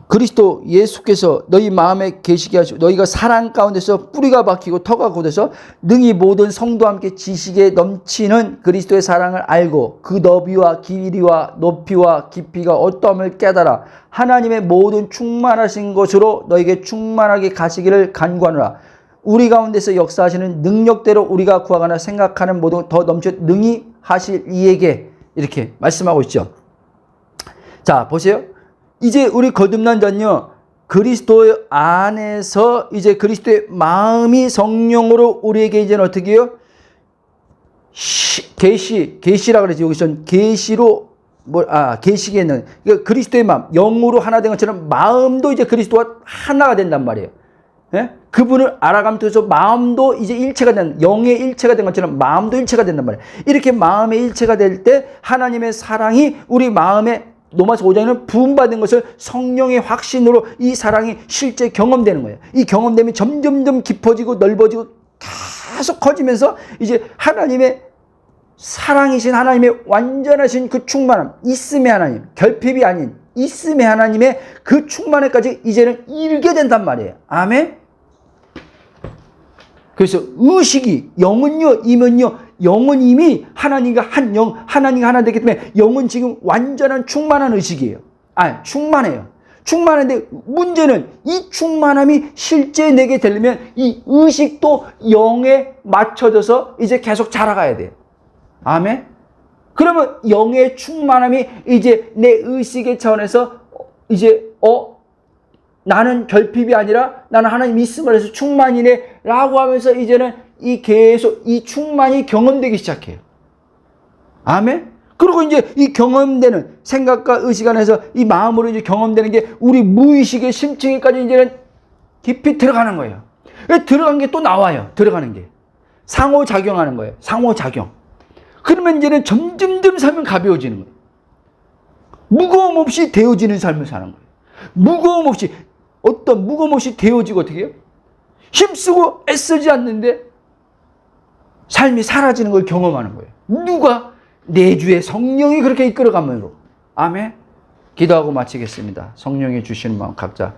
[SPEAKER 1] 그리스도 예수께서 너희 마음에 계시게 하시고 너희가 사랑 가운데서 뿌리가 박히고 터가 곧해서 능히 모든 성도와 함께 지식에 넘치는 그리스도의 사랑을 알고 그 너비와 길이와 높이와 깊이가 어떠함을 깨달아 하나님의 모든 충만하신 것으로 너에게 충만하게 가시기를 간구하노라. 우리 가운데서 역사하시는 능력대로 우리가 구하거나 생각하는 모든 더 넘쳐 능히 하실 이에게, 이렇게 말씀하고 있죠. 자, 보세요. 이제 우리 거듭난 자는요, 그리스도 안에서 이제 그리스도의 마음이 성령으로 우리에게 이제는 어떻게 해요? 계시라 그러지. 여기서는 계시로, 계시게는, 그러니까 그리스도의 마음, 영으로 하나 된 것처럼 마음도 이제 그리스도와 하나가 된단 말이에요. 예? 그분을 알아가면서 마음도 이제 일체가 된, 영의 일체가 된 것처럼 마음도 일체가 된단 말이에요. 이렇게 마음의 일체가 될 때 하나님의 사랑이 우리 마음에, 로마서 5장에는 부음받은 것을 성령의 확신으로 이 사랑이 실제 경험되는 거예요. 이 경험됨이 점점점 깊어지고 넓어지고 계속 커지면서 이제 하나님의 사랑이신 하나님의 완전하신 그 충만함, 있음의 하나님, 결핍이 아닌 있음의 하나님의 그 충만에까지 이제는 이르게 된단 말이에요. 아멘. 그래서 의식이, 영은요, 영은 이미 하나님과 한 영, 하나님과 하나 되기 때문에 영은 지금 완전한 충만한 의식이에요. 충만해요. 충만한데 문제는 이 충만함이 실제 내게 되려면 이 의식도 영에 맞춰져서 이제 계속 자라가야 돼요. 아멘? 그러면 영의 충만함이 이제 내 의식의 차원에서 이제 나는 결핍이 아니라 나는 하나님 있음을 해서 충만이네 라고 하면서 이제는 이 계속 이 충만이 경험되기 시작해요. 아멘? 그리고 이제 이 경험되는 생각과 의식 안에서 이 마음으로 이제 경험되는 게 우리 무의식의 심층에까지 이제는 깊이 들어가는 거예요. 들어간 게 또 나와요. 들어가는 게. 상호작용하는 거예요. 상호작용. 그러면 이제는 점점점 삶은 가벼워지는 거예요. 무거움 없이 되어지는 삶을 사는 거예요. 무거움 없이, 어떤 무거움 없이 되어지고 어떻게 해요? 힘쓰고 애쓰지 않는데 삶이 사라지는 걸 경험하는 거예요. 누가? 내주의 성령이 그렇게 이끌어가므로. 아멘. 기도하고 마치겠습니다. 성령이 주시는 마음 각자.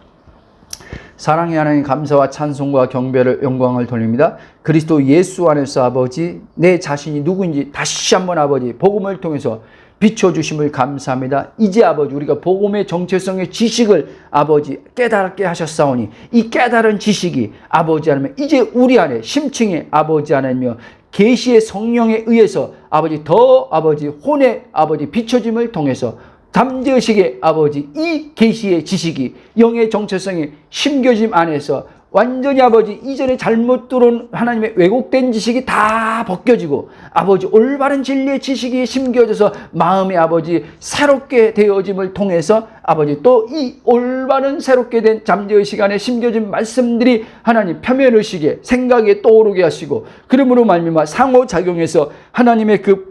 [SPEAKER 1] 사랑의 하나님, 감사와 찬송과 경배를 영광을 돌립니다. 그리스도 예수 안에서 아버지, 내 자신이 누구인지 다시 한번 아버지 복음을 통해서 비춰주심을 감사합니다. 이제 아버지 우리가 복음의 정체성의 지식을 아버지 깨닫게 하셨사오니 이 깨달은 지식이 아버지 하나님 이제 우리 안에 심층에 아버지 하나님이여 계시의 성령에 의해서 아버지 더 아버지 혼의 아버지 비춰짐을 통해서 잠재의식의 아버지 이 계시의 지식이 영의 정체성이 심겨짐 안에서 완전히 아버지 이전에 잘못 들어온 하나님의 왜곡된 지식이 다 벗겨지고 아버지 올바른 진리의 지식이 심겨져서 마음의 아버지 새롭게 되어짐을 통해서 아버지 또 이 올바른 새롭게 된 잠재의 시간에 심겨진 말씀들이 하나님 표면의식에 생각에 떠오르게 하시고 그러므로 말미암아 상호작용해서 하나님의 그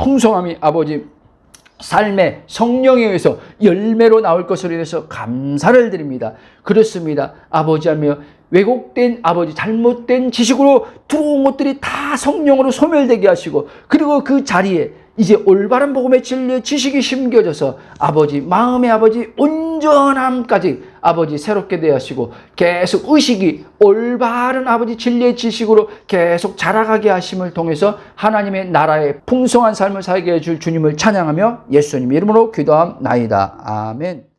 [SPEAKER 1] 풍성함이 아버지 삶의 성령에 의해서 열매로 나올 것으로 인해서 감사를 드립니다. 그렇습니다. 아버지 하며 왜곡된 아버지 잘못된 지식으로 들어온 것들이 다 성령으로 소멸되게 하시고 그리고 그 자리에 이제 올바른 복음의 진리의 지식이 심겨져서 아버지 마음의 아버지 온전함까지 아버지 새롭게 되어 하시고 계속 의식이 올바른 아버지 진리의 지식으로 계속 자라가게 하심을 통해서 하나님의 나라의 풍성한 삶을 살게 해줄 주님을 찬양하며 예수님 이름으로 기도함나이다. 아멘.